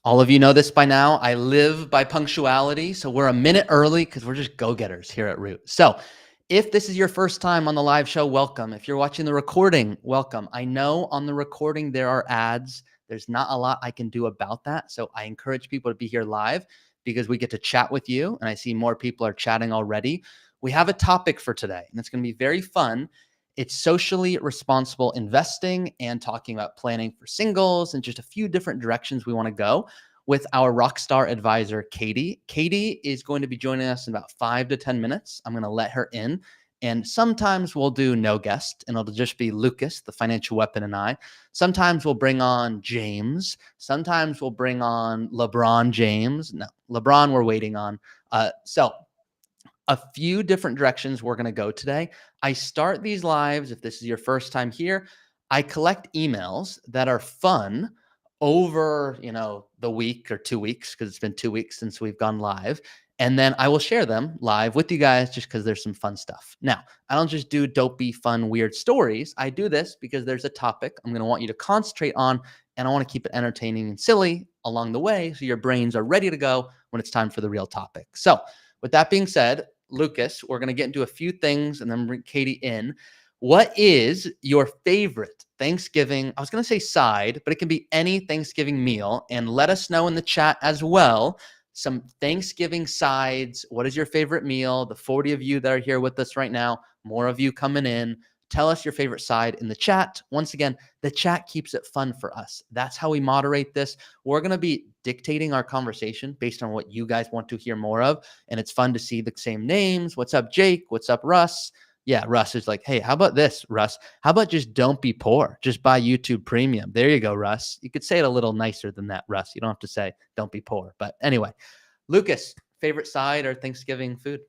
All of you know this by now. I live by punctuality, so we're a minute early because we're just go-getters here at Root. So if this is your first time on the live show, welcome. If you're watching the recording, welcome. I know on the recording there are ads. There's not a lot I can do about that, so I encourage people to be here live because we get to chat with you, and I see more people are chatting already. We have a topic for today, and it's going to be very fun. It's socially responsible investing and talking about planning for singles and just a few different directions we want to go with our rockstar advisor, Katie. Katie is going to be joining us in about 5 to 10 minutes. I'm going to let her in. And sometimes we'll do no guest and it'll just be Lucas, the financial weapon, and I. Sometimes we'll bring on James. Sometimes we'll bring on LeBron James. No, LeBron we're waiting on. So a few different directions we're going to go today. I start these lives, if this is your first time here, I collect emails that are fun over, the week or 2 weeks, because it's been 2 weeks since we've gone live. And then I will share them live with you guys just because there's some fun stuff. Now, I don't just do dopey, fun, weird stories. I do this because there's a topic I'm going to want you to concentrate on, and I want to keep it entertaining and silly along the way so your brains are ready to go when it's time for the real topic. So with that being said, Lucas, we're going to get into a few things and then bring Katie in. What is your favorite Thanksgiving? I was going to say side, but it can be any Thanksgiving meal. And let us know in the chat as well some Thanksgiving sides. What is your favorite meal? The 40 of you that are here with us right now, more of you coming in. Tell us your favorite side in the chat. Once again, the chat keeps it fun for us. That's how we moderate this. We're going to be dictating our conversation based on what you guys want to hear more of. And it's fun to see the same names. What's up, Jake? What's up, Russ? Yeah, Russ is like, hey, how about this, Russ? How about just don't be poor? Just buy YouTube Premium. There you go, Russ. You could say it a little nicer than that, Russ. You don't have to say don't be poor. But anyway, Lucas, favorite side or Thanksgiving food?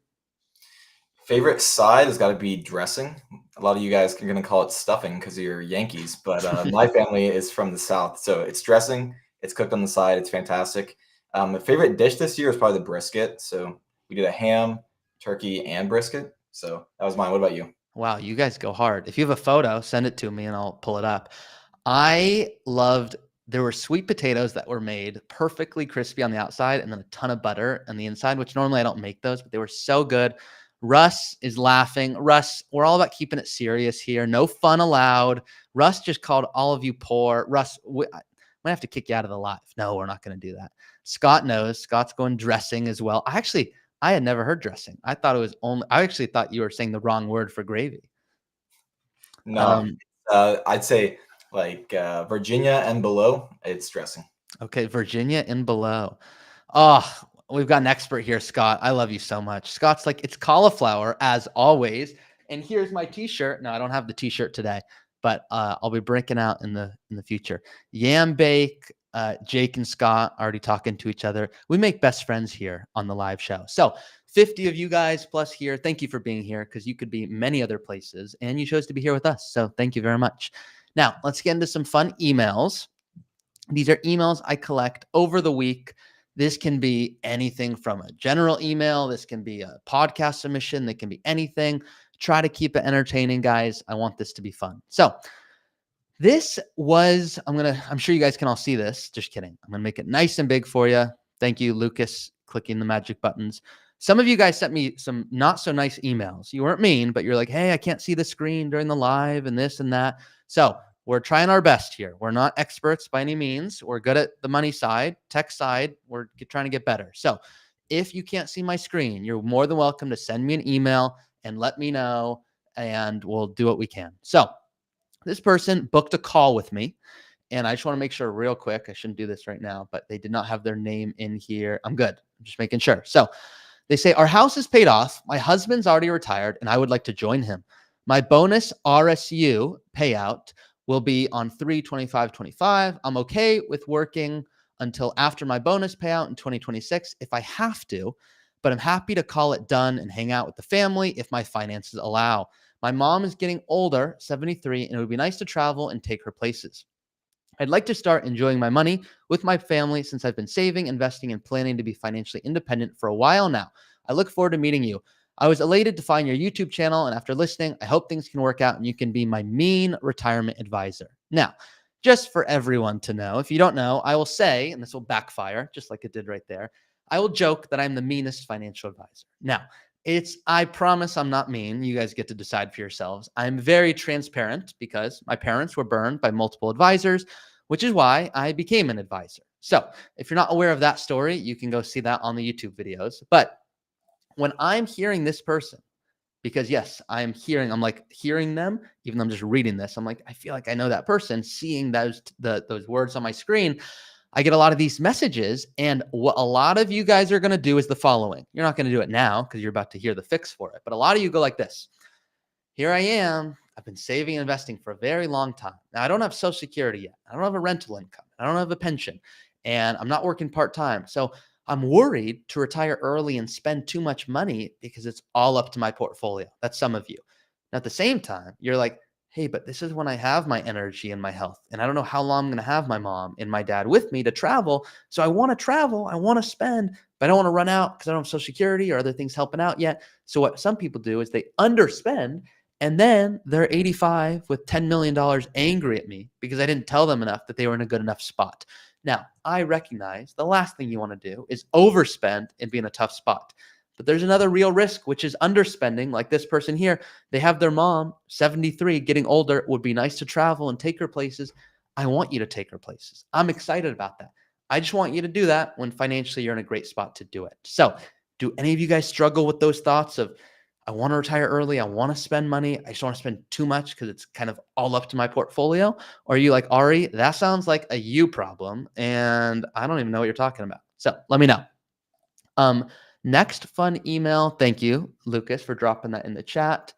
Favorite side has got to be dressing. A lot of you guys are going to call it stuffing because you're Yankees, but my family is from the South. So it's dressing. It's cooked on the side. It's fantastic. My favorite dish this year is probably the brisket. So we did a ham, turkey, and brisket. So that was mine. What about you? Wow, you guys go hard. If you have a photo, send it to me and I'll pull it up. There were sweet potatoes that were made perfectly crispy on the outside and then a ton of butter on the inside, which normally I don't make those, but they were so good. Russ is laughing. Russ, we're all about keeping it serious here. No fun allowed. Russ just called all of you poor. Russ, I might have to kick you out of the live. No, we're not going to do that. Scott knows. Scott's going dressing as well. I had never heard dressing. I actually thought you were saying the wrong word for gravy. No, I'd say like Virginia and below, it's dressing. Okay, Virginia and below. Oh, we've got an expert here, Scott. I love you so much. Scott's like, it's cauliflower as always. And here's my t-shirt. No, I don't have the t-shirt today, but I'll be breaking out in the future. Yam bake. Jake and Scott already talking to each other. We make best friends here on the live show. So 50 of you guys plus here. Thank you for being here because you could be many other places and you chose to be here with us. So thank you very much. Now let's get into some fun emails. These are emails I collect over the week. This can be anything from a general email. This can be a podcast submission. That can be anything. Try to keep it entertaining, guys. I want this to be fun. So I'm sure you guys can all see this. Just kidding. I'm going to make it nice and big for you. Thank you, Lucas, clicking the magic buttons. Some of you guys sent me some not so nice emails. You weren't mean, but you're like, hey, I can't see the screen during the live and this and that. So we're trying our best here. We're not experts by any means. We're good at the money side, tech side. We're trying to get better. So if you can't see my screen, you're more than welcome to send me an email and let me know, and we'll do what we can. So this person booked a call with me, and I just want to make sure real quick. I shouldn't do this right now, but they did not have their name in here. I'm good. I'm just making sure. So they say, our house is paid off. My husband's already retired, and I would like to join him. My bonus RSU payout will be on 3/25/25. I'm okay with working until after my bonus payout in 2026 if I have to, but I'm happy to call it done and hang out with the family if my finances allow. My mom is getting older, 73, and it would be nice to travel and take her places. I'd like to start enjoying my money with my family since I've been saving, investing, and planning to be financially independent for a while now. I look forward to meeting you. I was elated to find your YouTube channel, and after listening, I hope things can work out and you can be my mean retirement advisor. Now, just for everyone to know. If you don't know, I will say, and this will backfire just like it did right there, I will joke that I'm the meanest financial advisor. Now, I promise I'm not mean. You guys get to decide for yourselves. I'm very transparent because my parents were burned by multiple advisors, which is why I became an advisor. So if you're not aware of that story, you can go see that on the YouTube videos. But when I'm hearing this person, because yes, I'm like hearing them, even though I'm just reading this, I'm like, I feel like I know that person, seeing those words on my screen. I get a lot of these messages, and what a lot of you guys are going to do is the following. You're not going to do it now because you're about to hear the fix for it, but a lot of you go like this. Here I am. I've been saving and investing for a very long time. Now, I don't have Social Security yet. I don't have a rental income. I don't have a pension, and I'm not working part-time. So I'm worried to retire early and spend too much money because it's all up to my portfolio. That's some of you. Now, at the same time, you're like, hey, but this is when I have my energy and my health. And I don't know how long I'm going to have my mom and my dad with me to travel. So I want to travel. I want to spend, but I don't want to run out because I don't have Social Security or other things helping out yet. So what some people do is they underspend, and then they're 85 with $10 million angry at me because I didn't tell them enough that they were in a good enough spot. Now, I recognize the last thing you want to do is overspend and be in a tough spot. But there's another real risk, which is underspending. Like this person here, they have their mom, 73, getting older. It would be nice to travel and take her places. I want you to take her places. I'm excited about that. I just want you to do that when financially you're in a great spot to do it. So do any of you guys struggle with those thoughts of, I want to retire early. I want to spend money. I just want to spend too much because it's kind of all up to my portfolio? Or are you like, Ari, that sounds like a you problem, and I don't even know what you're talking about. So let me know. Next fun email. Thank you, Lucas, for dropping that in the chat.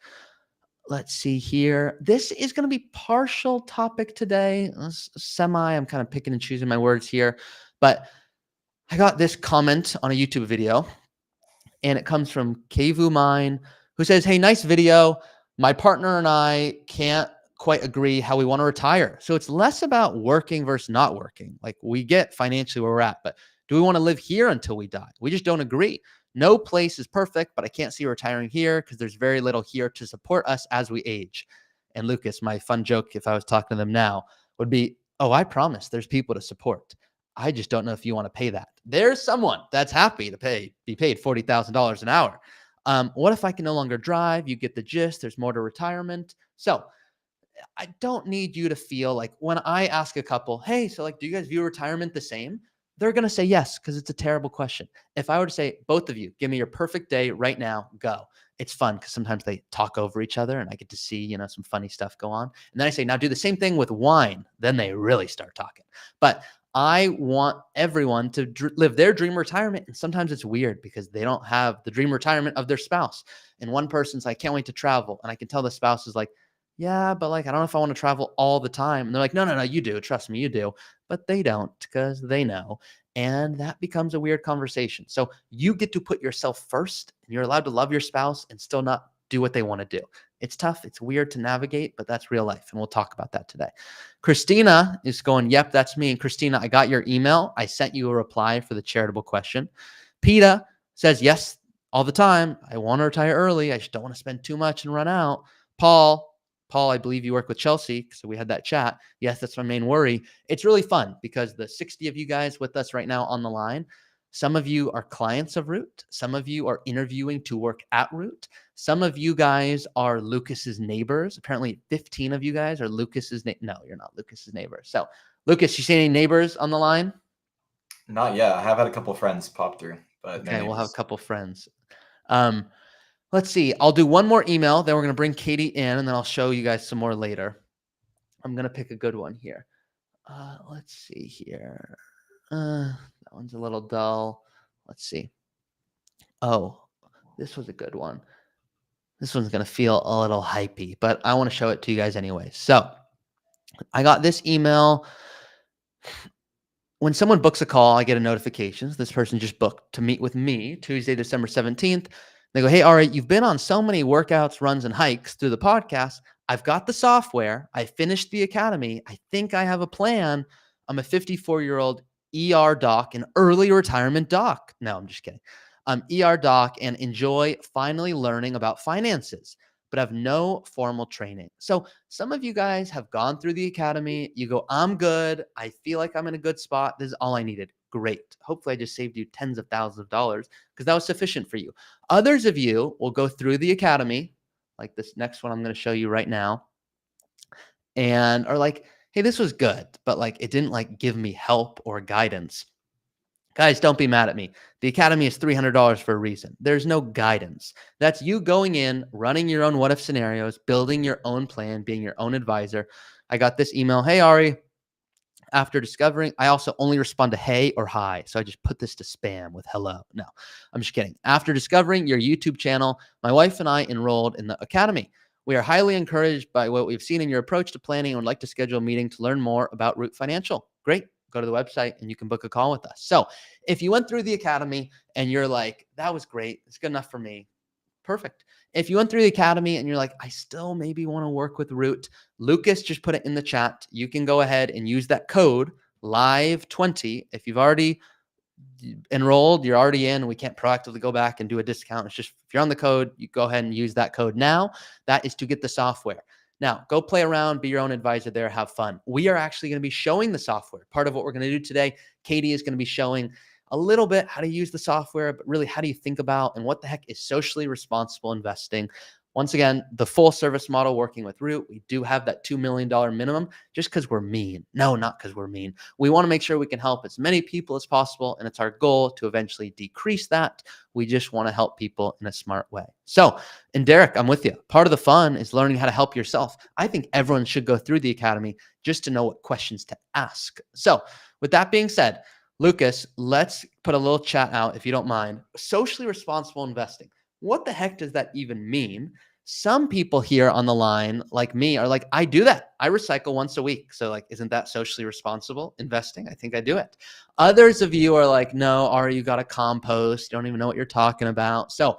Let's see here. This is going to be partial topic today. Semi. I'm kind of picking and choosing my words here. But I got this comment on a YouTube video, and it comes from Kevu Mine, who says, hey, nice video. My partner and I can't quite agree how we want to retire. So it's less about working versus not working. Like, we get financially where we're at, but do we want to live here until we die? We just don't agree. No place is perfect, but I can't see retiring here because there's very little here to support us as we age. And Lucas, my fun joke, if I was talking to them now, would be, oh, I promise there's people to support. I just don't know if you want to pay that. There's someone that's happy to be paid $40,000 an hour. What if I can no longer drive? You get the gist. There's more to retirement. So I don't need you to feel like when I ask a couple, hey, so like, do you guys view retirement the same? They're going to say yes, because it's a terrible question. If I were to say, both of you, give me your perfect day right now, go. It's fun because sometimes they talk over each other and I get to see, some funny stuff go on. And then I say, now do the same thing with wine. Then they really start talking. But I want everyone to live their dream retirement. And sometimes it's weird because they don't have the dream retirement of their spouse. And one person's like, can't wait to travel. And I can tell the spouse is like, yeah, but like, I don't know if I want to travel all the time. And they're like, no, you do. Trust me, you do. But they don't because they know. And that becomes a weird conversation. So you get to put yourself first, and you're allowed to love your spouse and still not do what they want to do. It's tough. It's weird to navigate, but that's real life. And we'll talk about that today. Christina is going, yep, that's me. And Christina, I got your email. I sent you a reply for the charitable question. PETA says, yes, all the time. I want to retire early. I just don't want to spend too much and run out. Paul, I believe you work with Chelsea, so we had that chat. Yes, that's my main worry. It's really fun because the 60 of you guys with us right now on the line, some of you are clients of Root. Some of you are interviewing to work at Root. Some of you guys are Lucas's neighbors. Apparently 15 of you guys are Lucas's no, you're not Lucas's neighbors. So Lucas, you see any neighbors on the line? Not yet. I have had a couple friends pop through, but okay, we'll have a couple friends. Let's see. I'll do one more email. Then we're going to bring Katie in, and then I'll show you guys some more later. I'm going to pick a good one here. Let's see here. That one's a little dull. Let's see. Oh, this was a good one. This one's going to feel a little hypey, but I want to show it to you guys anyway. So I got this email. When someone books a call, I get a notification. This person just booked to meet with me Tuesday, December 17th. They go, hey, Ari, you've been on so many workouts, runs, and hikes through the podcast. I've got the software. I finished the academy. I think I have a plan. I'm a 54-year-old ER doc, an early retirement doc. No, I'm just kidding. I'm ER doc and enjoy finally learning about finances. but have no formal training. So some of you guys have gone through the academy. You go, I'm good. I feel like I'm in a good spot. This is all I needed. Great. Hopefully I just saved you tens of thousands of dollars because that was sufficient for you. Others of you will go through the academy, like this next one I'm going to show you right now, and are like, hey, this was good, but like it didn't like give me help or guidance. Guys, don't be mad at me. The academy is $300 for a reason. There's no guidance. That's you going in, running your own what if scenarios, building your own plan, being your own advisor. I got this email. Hey, Ari, after discovering, I also only respond to hey or hi. So I just put this to spam with hello. No, I'm just kidding. After discovering your YouTube channel, my wife and I enrolled in the academy. We are highly encouraged by what we've seen in your approach to planning and would like to schedule a meeting to learn more about Root Financial. Great. Go to the website and you can book a call with us. So if you went through the academy and you're like, that was great, it's good enough for me, perfect. If you went through the academy and you're like, I still maybe want to work with Root, Lucas just put it in the chat. You can go ahead and use that code live20. If you've already enrolled, you're already in, we can't proactively go back and do a discount. It's just, if you're on the code, you go ahead and use that code now. That is to get the software. Now, go play around, be your own advisor there, have fun. We are actually going to be showing the software. Part of what we're going to do today, Katie is going to be showing a little bit how to use the software, but really how do you think about and what the heck is socially responsible investing? Once again, the full service model working with Root, we do have that $2 million minimum just because we're mean. No, not because we're mean. We want to make sure we can help as many people as possible. And it's our goal to eventually decrease that. We just want to help people in a smart way. So, and Derek, I'm with you. Part of the fun is learning how to help yourself. I think everyone should go through the academy just to know what questions to ask. So with that being said, Lucas, let's put a little chat out, if you don't mind. Socially responsible investing. What the heck does that even mean? Some people here on the line, like me, are like, I do that. I recycle once a week. So like, isn't that socially responsible investing? I think I do it. Others of you are like, no, Ari, you got to compost. You don't even know what you're talking about. So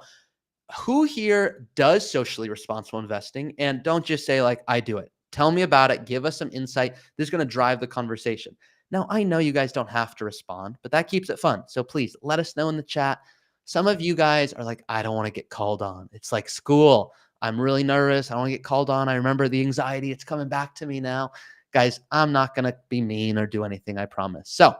who here does socially responsible investing? And don't just say like, I do it. Tell me about it. Give us some insight. This is going to drive the conversation. Now, I know you guys don't have to respond, but that keeps it fun. So please let us know in the chat. Some of you guys are like, I don't want to get called on. It's like school. I'm really nervous. I don't want to get called on. I remember the anxiety. It's coming back to me now. Guys, I'm not going to be mean or do anything, I promise. So,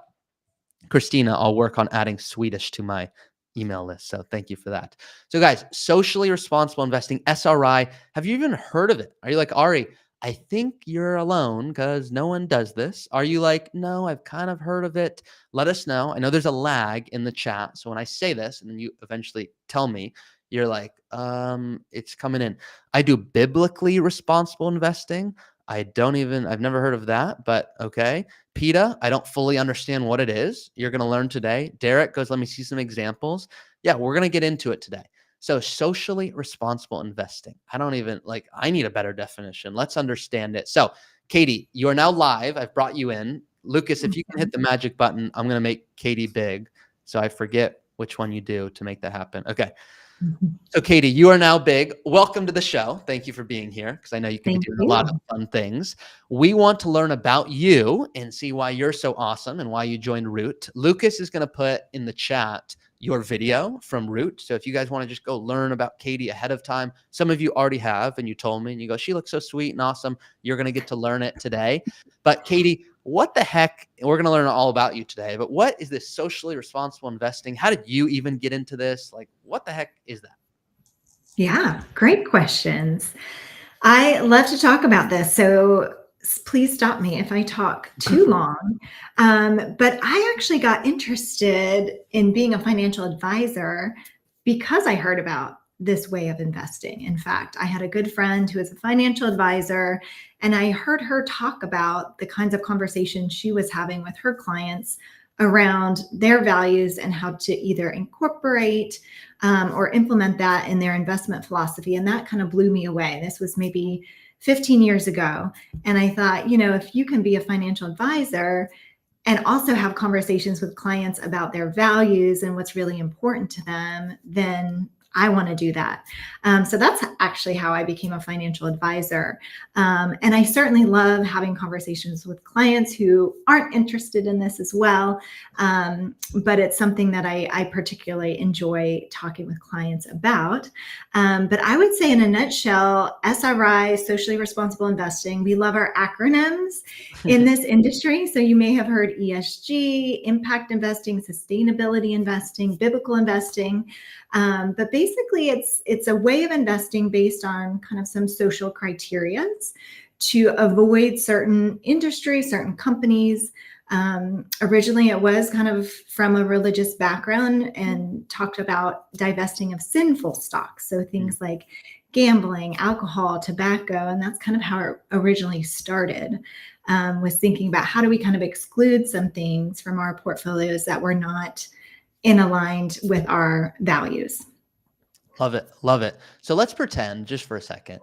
Christina, I'll work on adding Swedish to my email list. So thank you for that. So guys, socially responsible investing, SRI. Have you even heard of it? Are you like, Ari, I think you're alone because no one does this. Are you like, no, I've kind of heard of it. Let us know. I know there's a lag in the chat. So when I say this and then you eventually tell me, you're like, it's coming in. I do biblically responsible investing. I've never heard of that, but okay. PETA, I don't fully understand what it is. You're going to learn today. Derek goes, let me see some examples. Yeah, we're going to get into it today. So socially responsible investing. I need a better definition. Let's understand it. So Katie, you are now live. I've brought you in. Lucas, if you can hit the magic button, I'm going to make Katie big. So I forget which one you do to make that happen. Okay. So Katie, you are now big. Welcome to the show. Thank you for being here because I know you can be doing a lot of fun things. We want to learn about you and see why you're so awesome and why you joined Root. Lucas is going to put in the chat your video from Root. So if you guys want to just go learn about Katie ahead of time, some of you already have, and you told me, and you go, she looks so sweet and awesome. You're going to get to learn it today. But Katie, what the heck? We're going to learn all about you today, but what is this socially responsible investing? How did you even get into this? Like, what the heck is that? Yeah, great questions. I love to talk about this. So please stop me if I talk too long. But I actually got interested in being a financial advisor because I heard about this way of investing. In fact, I had a good friend who is a financial advisor, and I heard her talk about the kinds of conversations she was having with her clients around their values and how to either incorporate or implement that in their investment philosophy. And that kind of blew me away. This was maybe 15 years ago. And I thought, if you can be a financial advisor and also have conversations with clients about their values and what's really important to them, then I want to do that. So that's actually how I became a financial advisor. And I certainly love having conversations with clients who aren't interested in this as well. But it's something that I particularly enjoy talking with clients about. But I would say in a nutshell, SRI, socially responsible investing, we love our acronyms in this industry. So you may have heard ESG, impact investing, sustainability investing, biblical investing. But basically, it's a way of investing based on kind of some social criteria to avoid certain industries, certain companies. Originally, it was kind of from a religious background and talked about divesting of sinful stocks. So things like gambling, alcohol, tobacco, and that's kind of how it originally started, was thinking about how do we kind of exclude some things from our portfolios that were not in aligned with our values. Love it. Love it. So let's pretend just for a second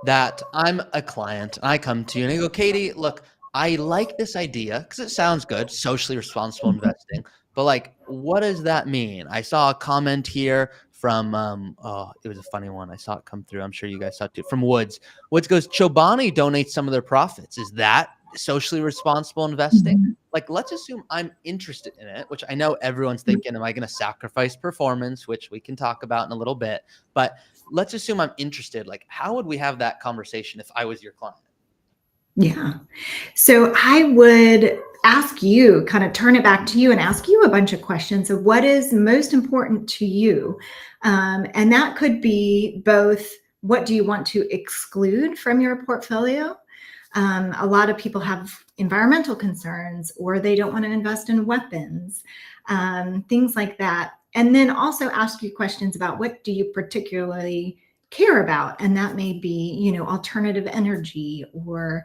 that I'm a client and I come to you and I go, Katie, look, I like this idea because it sounds good, socially responsible investing, but like, what does that mean? I saw a comment here from, it was a funny one. I saw it come through. I'm sure you guys saw it too. From Woods. Woods goes, Chobani donates some of their profits. Is that socially responsible investing? Mm-hmm. Like, let's assume I'm interested in it, which I know everyone's thinking, am I going to sacrifice performance, which we can talk about in a little bit, but let's assume I'm interested. Like, how would we have that conversation if I was your client? Yeah. So I would ask you, kind of turn it back to you and ask you a bunch of questions of what is most important to you. And that could be both, what do you want to exclude from your portfolio? A lot of people have environmental concerns, or they don't want to invest in weapons, things like that. And then also ask you questions about what do you particularly care about, and that may be, alternative energy or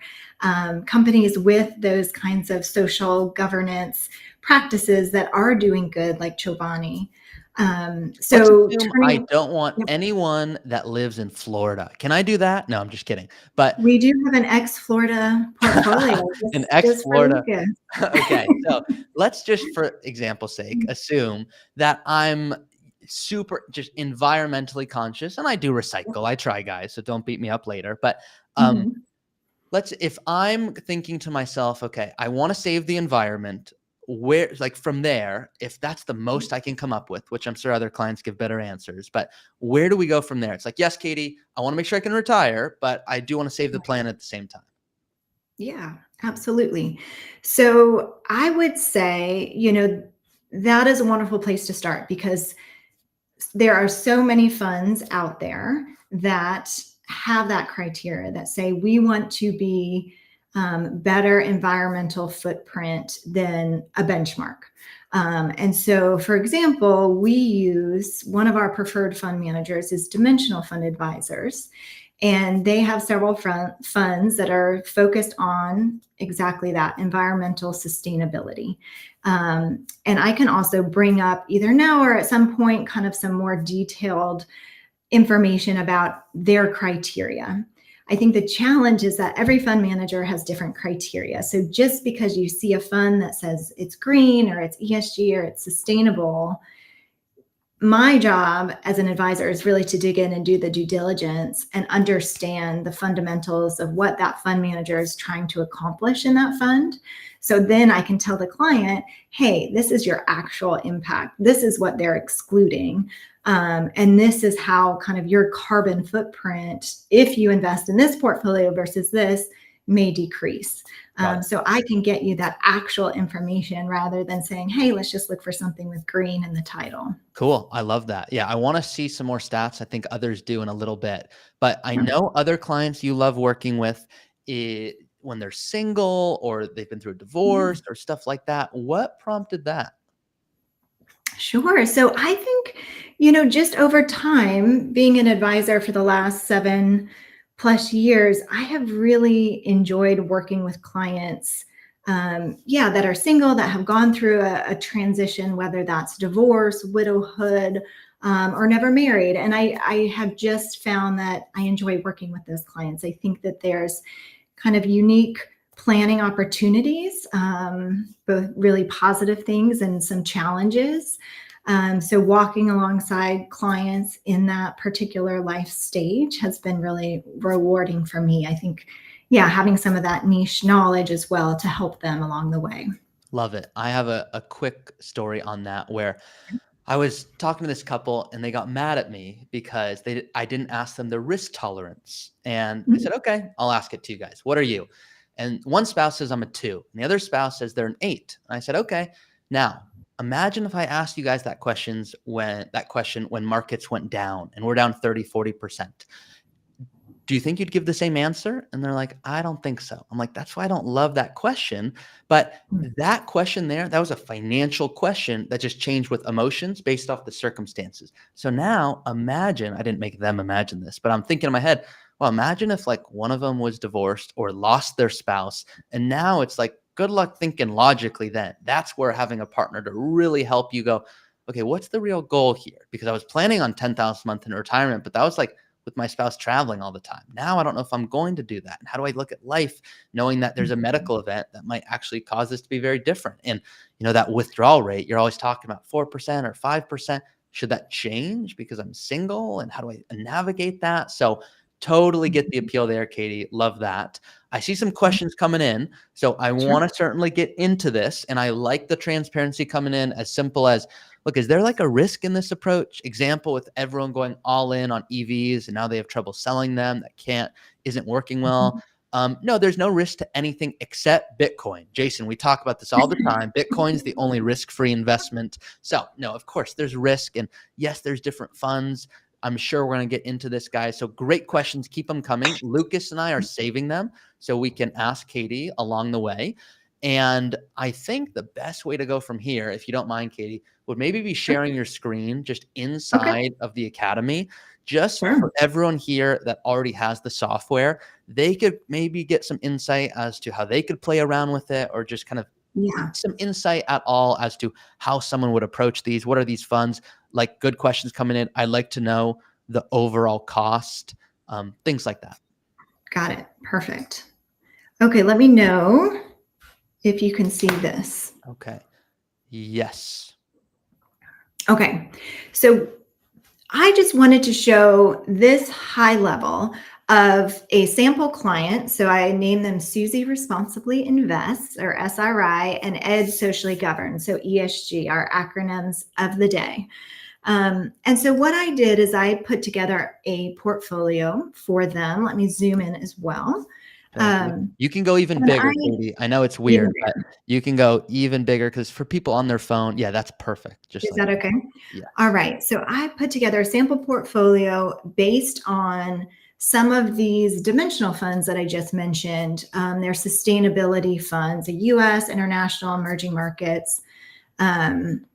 companies with those kinds of social governance practices that are doing good, like Chobani. So I don't want anyone that lives in Florida. Can I do that? No, I'm just kidding. But we do have an ex-Florida portfolio. An ex-Florida. Okay, so let's just, for example's sake, assume that I'm super just environmentally conscious, and I do recycle. I try, guys, so don't beat me up later. But if I'm thinking to myself, okay, I want to save the environment, where, like, from there, if that's the most I can come up with, which I'm sure other clients give better answers, but where do we go from there? It's like, yes, Katie, I want to make sure I can retire, but I do want to save the planet at the same time. Yeah, absolutely. So I would say, that is a wonderful place to start, because there are so many funds out there that have that criteria that say we want to be better environmental footprint than a benchmark. And so, for example, we use, one of our preferred fund managers is Dimensional Fund Advisors, and they have several funds that are focused on exactly that, environmental sustainability. And I can also bring up either now or at some point kind of some more detailed information about their criteria. I think the challenge is that every fund manager has different criteria. So just because you see a fund that says it's green or it's ESG or it's sustainable, my job as an advisor is really to dig in and do the due diligence and understand the fundamentals of what that fund manager is trying to accomplish in that fund. So then I can tell the client, hey, this is your actual impact. This is what they're excluding. And this is how kind of your carbon footprint, if you invest in this portfolio versus this, may decrease. So I can get you that actual information rather than saying, hey, let's just look for something with green in the title. Cool. I love that. Yeah. I want to see some more stats. I think others do in a little bit, but I know other clients you love working with when they're single or they've been through a divorce or stuff like that. What prompted that? Sure. So I think, just over time, being an advisor for the last 7+ years, I have really enjoyed working with clients, that are single, that have gone through a transition, whether that's divorce, widowhood, or never married. And I have just found that I enjoy working with those clients. I think that there's kind of unique planning opportunities, both really positive things and some challenges. So walking alongside clients in that particular life stage has been really rewarding for me. I think, yeah, having some of that niche knowledge as well to help them along the way. Love it. I have a quick story on that where I was talking to this couple and they got mad at me because I didn't ask them their risk tolerance. And they Mhm. said, okay, I'll ask it to you guys. What are you? And one spouse says I'm a 2, and the other spouse says they're an 8. And I said, okay. Now, imagine if I asked you guys that question when markets went down and we're down 30, 40%. Do you think you'd give the same answer? And they're like, I don't think so. I'm like, that's why I don't love that question. But that question there, that was a financial question that just changed with emotions based off the circumstances. So now imagine, I didn't make them imagine this, but I'm thinking in my head, well, imagine if like one of them was divorced or lost their spouse. And now it's like, good luck thinking logically then. That's where having a partner to really help you go, okay, what's the real goal here? Because I was planning on 10,000 a month in retirement, but that was like, with my spouse traveling all the time. Now I don't know if I'm going to do that. And how do I look at life knowing that there's a medical event that might actually cause this to be very different? And that withdrawal rate, you're always talking about 4% or 5%. Should that change because I'm single? And how do I navigate that? So totally get the appeal there, Katie. Love that. I see some questions coming in. So I want to certainly get into this. And I like the transparency coming in as simple as, look, is there like a risk in this approach? Example, with everyone going all in on EVs and now they have trouble selling them, isn't working well. No, there's no risk to anything except Bitcoin. Jason, we talk about this all the time. Bitcoin's the only risk-free investment. So no, of course there's risk. And yes, there's different funds. I'm sure we're going to get into this, guys. So great questions. Keep them coming. Lucas and I are saving them so we can ask Katie along the way. And I think the best way to go from here, if you don't mind, Katie, would maybe be sharing your screen just inside of the Academy, just for everyone here that already has the software. They could maybe get some insight as to how they could play around with it, or just kind of some insight at all as to how someone would approach these. What are these funds? Like, good questions coming in. I'd like to know the overall cost, things like that. Got it. Perfect. Okay, let me know if you can see this. Okay. Yes. Okay. So I just wanted to show this high level of a sample client. So I named them Susie Responsibly Invests, or SRI, and Ed Socially Governed, so ESG, our acronyms of the day. And so what I did is I put together a portfolio for them. Let me zoom in as well. You can go even bigger, Katie. I know it's weird, but you can go even bigger, because for people on their phone, yeah, that's perfect. Just is that okay? Yeah. All right. So I put together a sample portfolio based on some of these dimensional funds that I just mentioned. They're sustainability funds, a U.S., international, emerging markets, and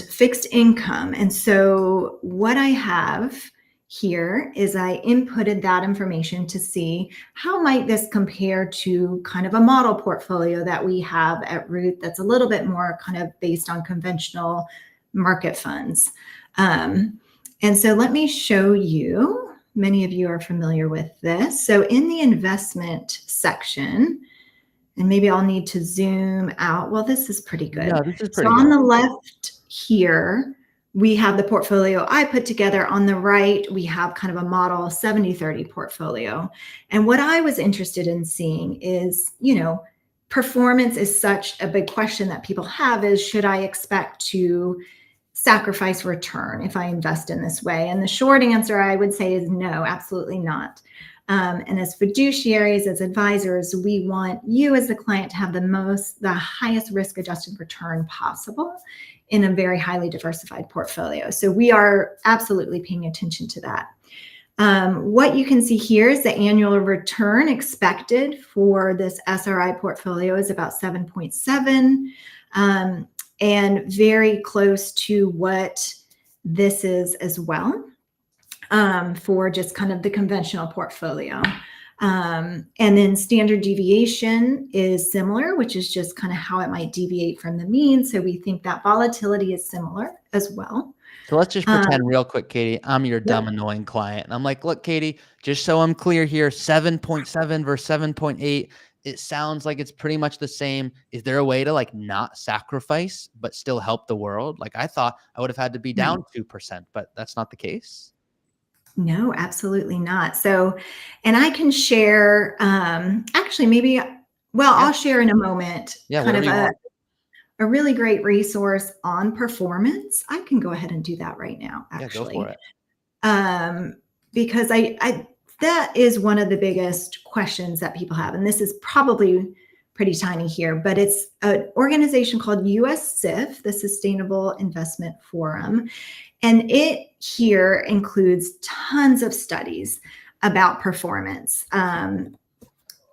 fixed income. And so what I have here is I inputted that information to see how might this compare to kind of a model portfolio that we have at Root that's a little bit more kind of based on conventional market funds. And so let me show you. Many of you are familiar with this. So in the investment section, and maybe I'll need to zoom out. Well, this is pretty good. No, this is pretty good. On the left here, we have the portfolio I put together. On the right, we have kind of a model 70-30 portfolio. And what I was interested in seeing is, performance is such a big question that people have, is should I expect to sacrifice return if I invest in this way? And the short answer I would say is no, absolutely not. And as fiduciaries, as advisors, we want you as the client to have the highest risk-adjusted return possible in a very highly diversified portfolio. So we are absolutely paying attention to that. What you can see here is the annual return expected for this SRI portfolio is about 7.7, and very close to what this is as well. For just kind of the conventional portfolio. And then standard deviation is similar, which is just kind of how it might deviate from the mean. So we think that volatility is similar as well. So let's just pretend real quick, Katie, I'm your dumb, annoying client. And I'm like, look, Katie, just so I'm clear here, 7.7 versus 7.8. it sounds like it's pretty much the same. Is there a way to like not sacrifice but still help the world? Like I thought I would have had to be down 2%, but that's not the case. No, absolutely not. So, and I can share, actually, maybe, well, Yeah. I'll share in a moment Yeah, kind of whatever you want. a really great resource on performance. I can go ahead and do that right now, Yeah, go for actually. it. Because I that is one of the biggest questions that people have. And this is probably pretty tiny here, but it's an organization called USIF, the Sustainable Investment Forum. And it here includes tons of studies about performance.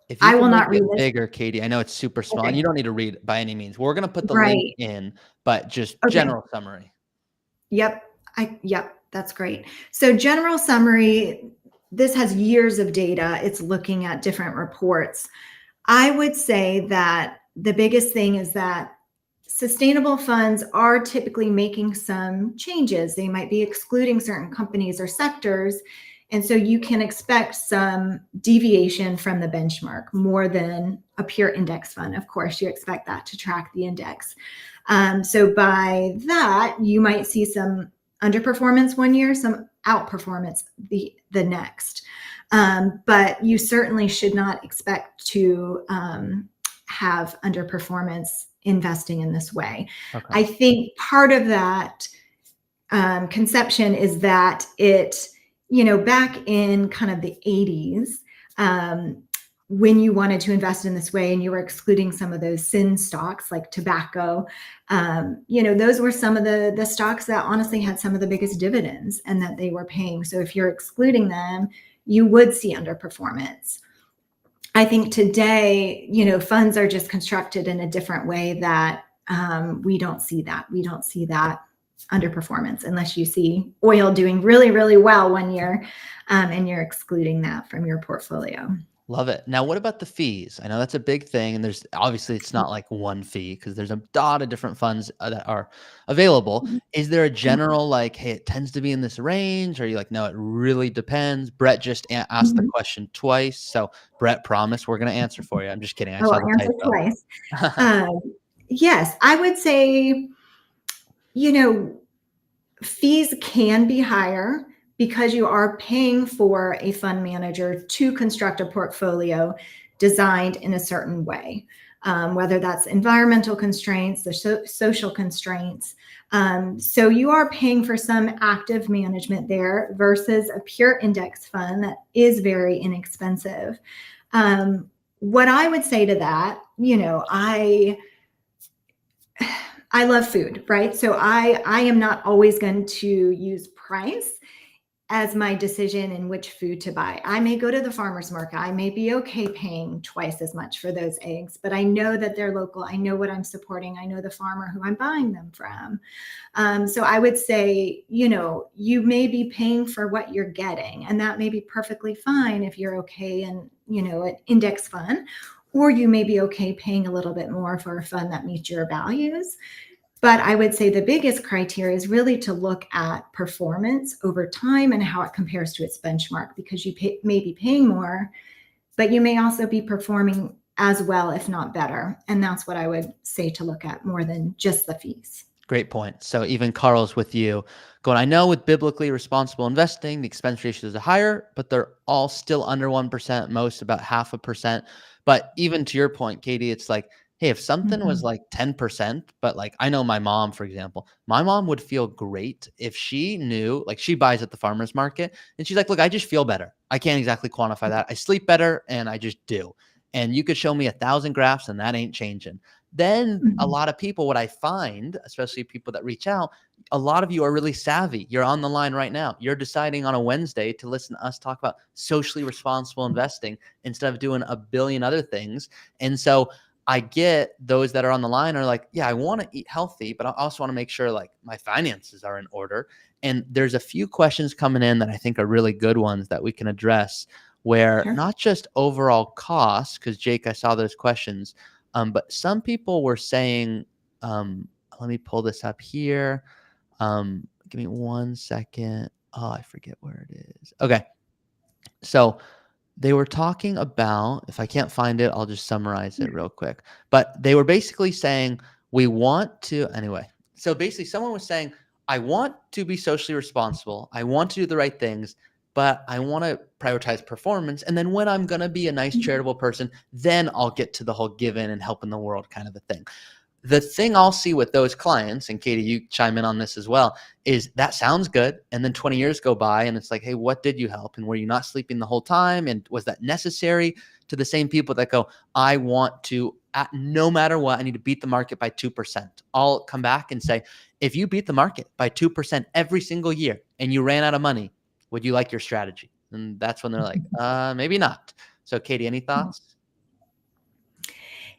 If you I will can make not read it this. bigger, Katie, I know it's super small and Okay. you don't need to read by any means. We're going to put the link Right. in, but just Okay. general summary. Yep. Yep. That's great. So general summary, this has years of data. It's looking at different reports. I would say that the biggest thing is that sustainable funds are typically making some changes. They might be excluding certain companies or sectors. And so you can expect some deviation from the benchmark more than a pure index fund. Of course, you expect that to track the index. So by that, you might see some underperformance one year, some outperformance the next. But you certainly should not expect to have underperformance investing in this way. Okay. I think part of that conception is that it, back in kind of the 80s, when you wanted to invest in this way and you were excluding some of those sin stocks like tobacco, those were some of the stocks that honestly had some of the biggest dividends and that they were paying. So if you're excluding them, you would see underperformance. I think today, funds are just constructed in a different way that we don't see that. We don't see that underperformance unless you see oil doing really, really well one year and you're excluding that from your portfolio. Love it. Now, what about the fees? I know that's a big thing, and there's obviously it's not like one fee because there's a lot of different funds that are available. Is there a general like, hey, it tends to be in this range? Or are you like, no, it really depends? Brett just asked the question twice, so Brett promised we're going to answer for you. I'm just kidding. I saw I'll the answer typo. twice. Yes, I would say, fees can be higher because you are paying for a fund manager to construct a portfolio designed in a certain way, whether that's environmental constraints or social constraints. So you are paying for some active management there versus a pure index fund that is very inexpensive. What I would say to that, I love food, right? So I am not always going to use price as my decision in which food to buy. I may go to the farmer's market. I may be okay paying twice as much for those eggs, but I know that they're local. I know what I'm supporting. I know the farmer who I'm buying them from. So I would say, you may be paying for what you're getting, and that may be perfectly fine if you're okay in, an index fund, or you may be okay paying a little bit more for a fund that meets your values. But I would say the biggest criteria is really to look at performance over time and how it compares to its benchmark, because you may be paying more, but you may also be performing as well, if not better. And that's what I would say to look at more than just the fees. Great point. So even Carl's with you going, I know with biblically responsible investing, the expense ratios are higher, but they're all still under 1%, most about 0.5%. But even to your point, Katie, it's like, hey, if something was like 10%, but like I know my mom, for example, my mom would feel great if she knew, like she buys at the farmer's market and she's like, look, I just feel better. I can't exactly quantify that. I sleep better and I just do. And you could show me 1,000 graphs and that ain't changing. Then a lot of people, what I find, especially people that reach out, a lot of you are really savvy. You're on the line right now. You're deciding on a Wednesday to listen to us talk about socially responsible investing instead of doing a billion other things. And so I get those that are on the line are like, yeah, I want to eat healthy, but I also want to make sure like my finances are in order. And there's a few questions coming in that I think are really good ones that we can address, where not just overall costs, because Jake, I saw those questions, but some people were saying, let me pull this up here. Give me 1 second. Oh, I forget where it is. Okay. So They were talking about, if I can't find it, I'll just summarize it real quick. But they were basically saying, we want to, anyway. So basically, someone was saying, I want to be socially responsible. I want to do the right things, but I want to prioritize performance. And then when I'm going to be a nice charitable person, then I'll get to the whole giving and helping the world kind of a thing. The thing I'll see with those clients, and Katie, you chime in on this as well, is that sounds good. And then 20 years go by and it's like, hey, what did you help? And were you not sleeping the whole time? And was that necessary? To the same people that go, I want to, no matter what, I need to beat the market by 2%. I'll come back and say, if you beat the market by 2% every single year and you ran out of money, would you like your strategy? And that's when they're like, maybe not. So Katie, any thoughts?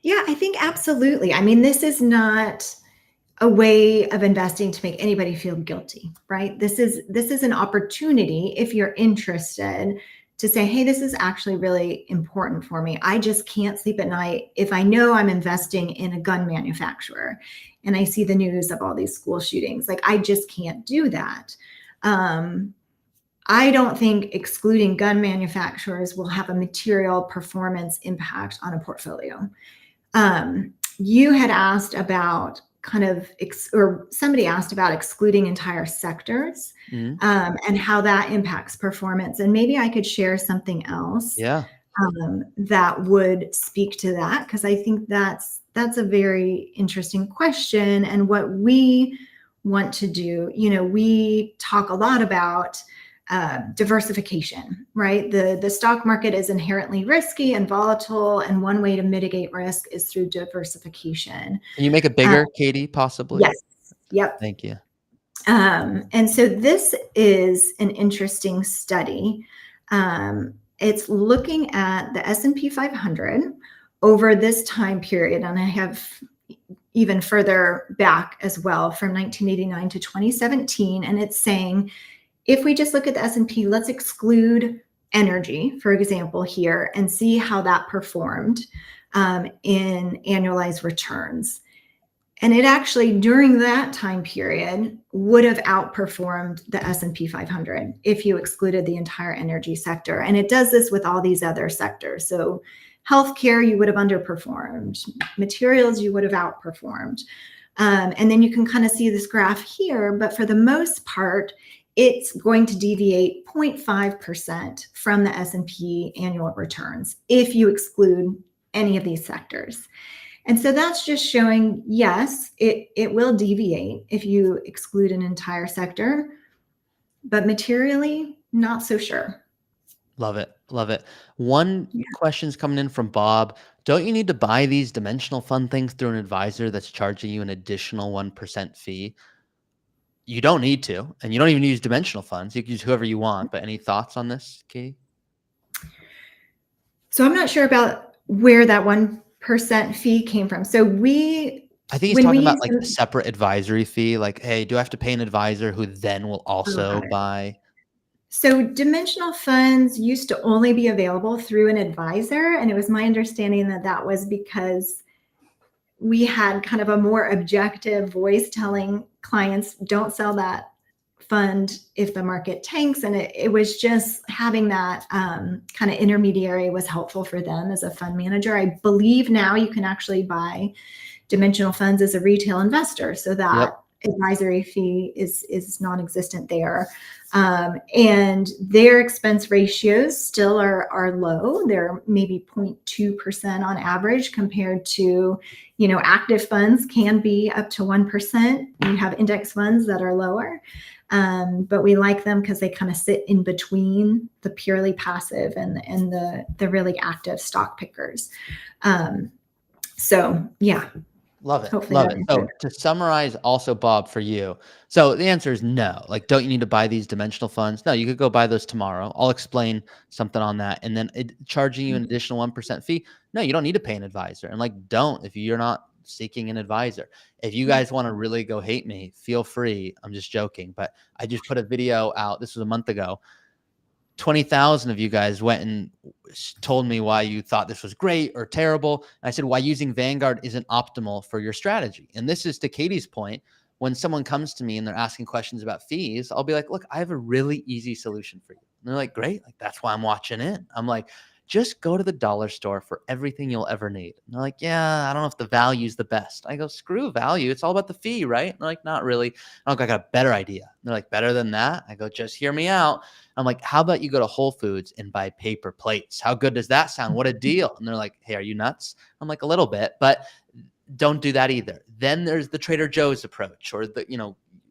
Yeah, I think absolutely. I mean, this is not a way of investing to make anybody feel guilty, right? This is an opportunity, if you're interested, to say, hey, this is actually really important for me. I just can't sleep at night if I know I'm investing in a gun manufacturer and I see the news of all these school shootings. Like, I just can't do that. I don't think excluding gun manufacturers will have a material performance impact on a portfolio. You had asked about kind of, or somebody asked about excluding entire sectors, and how that impacts performance. And maybe I could share something else that would speak to that, because I think that's a very interesting question. And what we want to do, we talk a lot about diversification, right? The stock market is inherently risky and volatile, and one way to mitigate risk is through diversification. Can you make it bigger, Katie, possibly? Yes. Yep. Thank you. And so this is an interesting study. It's looking at the S&P 500 over this time period, and I have even further back as well, from 1989 to 2017, and it's saying, if we just look at the S&P, let's exclude energy, for example, here, and see how that performed in annualized returns. And it actually, during that time period, would have outperformed the S&P 500 if you excluded the entire energy sector. And it does this with all these other sectors. So healthcare, you would have underperformed. Materials, you would have outperformed. And then you can kind of see this graph here, but for the most part, it's going to deviate 0.5% from the S&P annual returns if you exclude any of these sectors. And so that's just showing, yes, it will deviate if you exclude an entire sector, but materially, not so sure. Love it. Love it. One question's coming in from Bob. Don't you need to buy these dimensional fund things through an advisor that's charging you an additional 1% fee? You don't need to, and you don't even use dimensional funds. You can use whoever you want, but any thoughts on this, Katie? So I'm not sure about where that 1% fee came from. So I think he's talking about like a separate advisory fee. Like, hey, do I have to pay an advisor who then will also buy? So dimensional funds used to only be available through an advisor. And it was my understanding that that was because we had kind of a more objective voice telling clients, don't sell that fund if the market tanks. And it was just having that kind of intermediary was helpful for them as a fund manager. I believe now you can actually buy dimensional funds as a retail investor. So that advisory fee is non-existent there. And their expense ratios still are low. They're maybe 0.2% on average compared to, active funds can be up to 1%. You have index funds that are lower. But we like them because they kind of sit in between the purely passive and the really active stock pickers. So yeah. Love it. Love it. So to summarize also, Bob, for you. So the answer is no. Like, don't you need to buy these dimensional funds? No, you could go buy those tomorrow. I'll explain something on that. And then charging you an additional 1% fee. No, you don't need to pay an advisor. And like, don't, if you're not seeking an advisor. If you guys want to really go hate me, feel free. I'm just joking. But I just put a video out. This was a month ago. 20,000 of you guys went and told me why you thought this was great or terrible. And I said, why using Vanguard isn't optimal for your strategy. And this is to Katie's point. When someone comes to me and they're asking questions about fees, I'll be like, look, I have a really easy solution for you. And they're like, great. Like, that's why I'm watching it. I'm like, just go to the dollar store for everything you'll ever need. And they're like, yeah, I don't know if the value is the best. I go, screw value. It's all about the fee, right? And they're like, not really. I got a better idea. And they're like, better than that? I go, just hear me out. I'm like, how about you go to Whole Foods and buy paper plates? How good does that sound? What a deal. And they're like, hey, are you nuts? I'm like, a little bit, but don't do that either. Then there's the Trader Joe's approach, or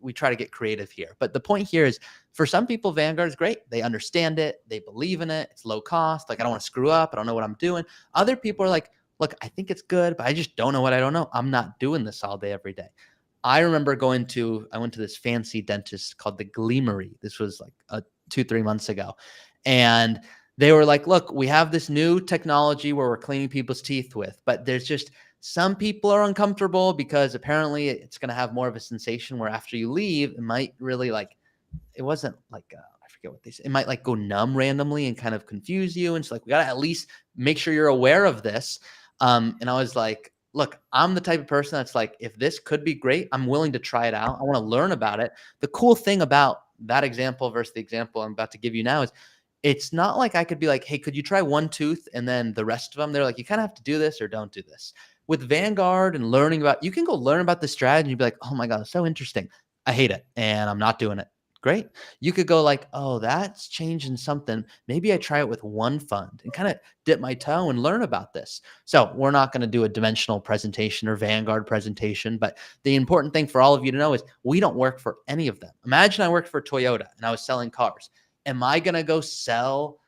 we try to get creative here. But the point here is, for some people, Vanguard is great. They understand it. They believe in it. It's low cost. Like, I don't want to screw up. I don't know what I'm doing. Other people are like, look, I think it's good, but I just don't know what I don't know. I'm not doing this all day, every day. I remember I went to this fancy dentist called the Gleamery. This was like 2-3 months ago. And they were like, look, we have this new technology where we're cleaning people's teeth with, but there's just some people are uncomfortable because apparently it's going to have more of a sensation where after you leave, it might really it wasn't like, I forget what they said. It might like go numb randomly and kind of confuse you. And it's like, we got to at least make sure you're aware of this. And I was like, look, I'm the type of person that's like, if this could be great, I'm willing to try it out. I want to learn about it. The cool thing about that example versus the example I'm about to give you now is, it's not like I could be like, hey, could you try one tooth? And then the rest of them, they're like, you kind of have to do this or don't do this. With Vanguard and learning about, you can go learn about the strategy and you'd be like, oh my God, it's so interesting. I hate it and I'm not doing it. Great. You could go like, oh, that's changing something. Maybe I try it with one fund and kind of dip my toe and learn about this. So we're not going to do a dimensional presentation or Vanguard presentation, but the important thing for all of you to know is we don't work for any of them. Imagine I worked for Toyota and I was selling cars. Am I going to go sell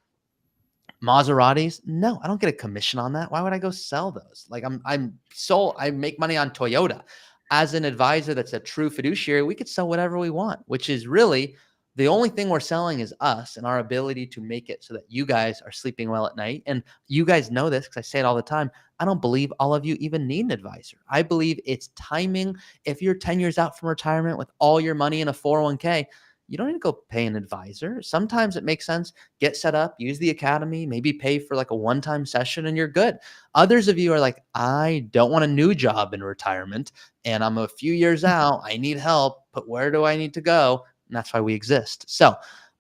Maseratis? No, I don't get a commission on that. Why would I go sell those? Like I make money on Toyota. As an advisor that's a true fiduciary, we could sell whatever we want, which is really the only thing we're selling is us and our ability to make it so that you guys are sleeping well at night. And you guys know this because I say it all the time. I don't believe all of you even need an advisor. I believe it's timing. If you're 10 years out from retirement with all your money in a 401k, you don't need to go pay an advisor. Sometimes it makes sense. Get set up, use the academy, maybe pay for like a one-time session and you're good. Others of you are like, I don't want a new job in retirement and I'm a few years out. I need help, but where do I need to go? And that's why we exist. So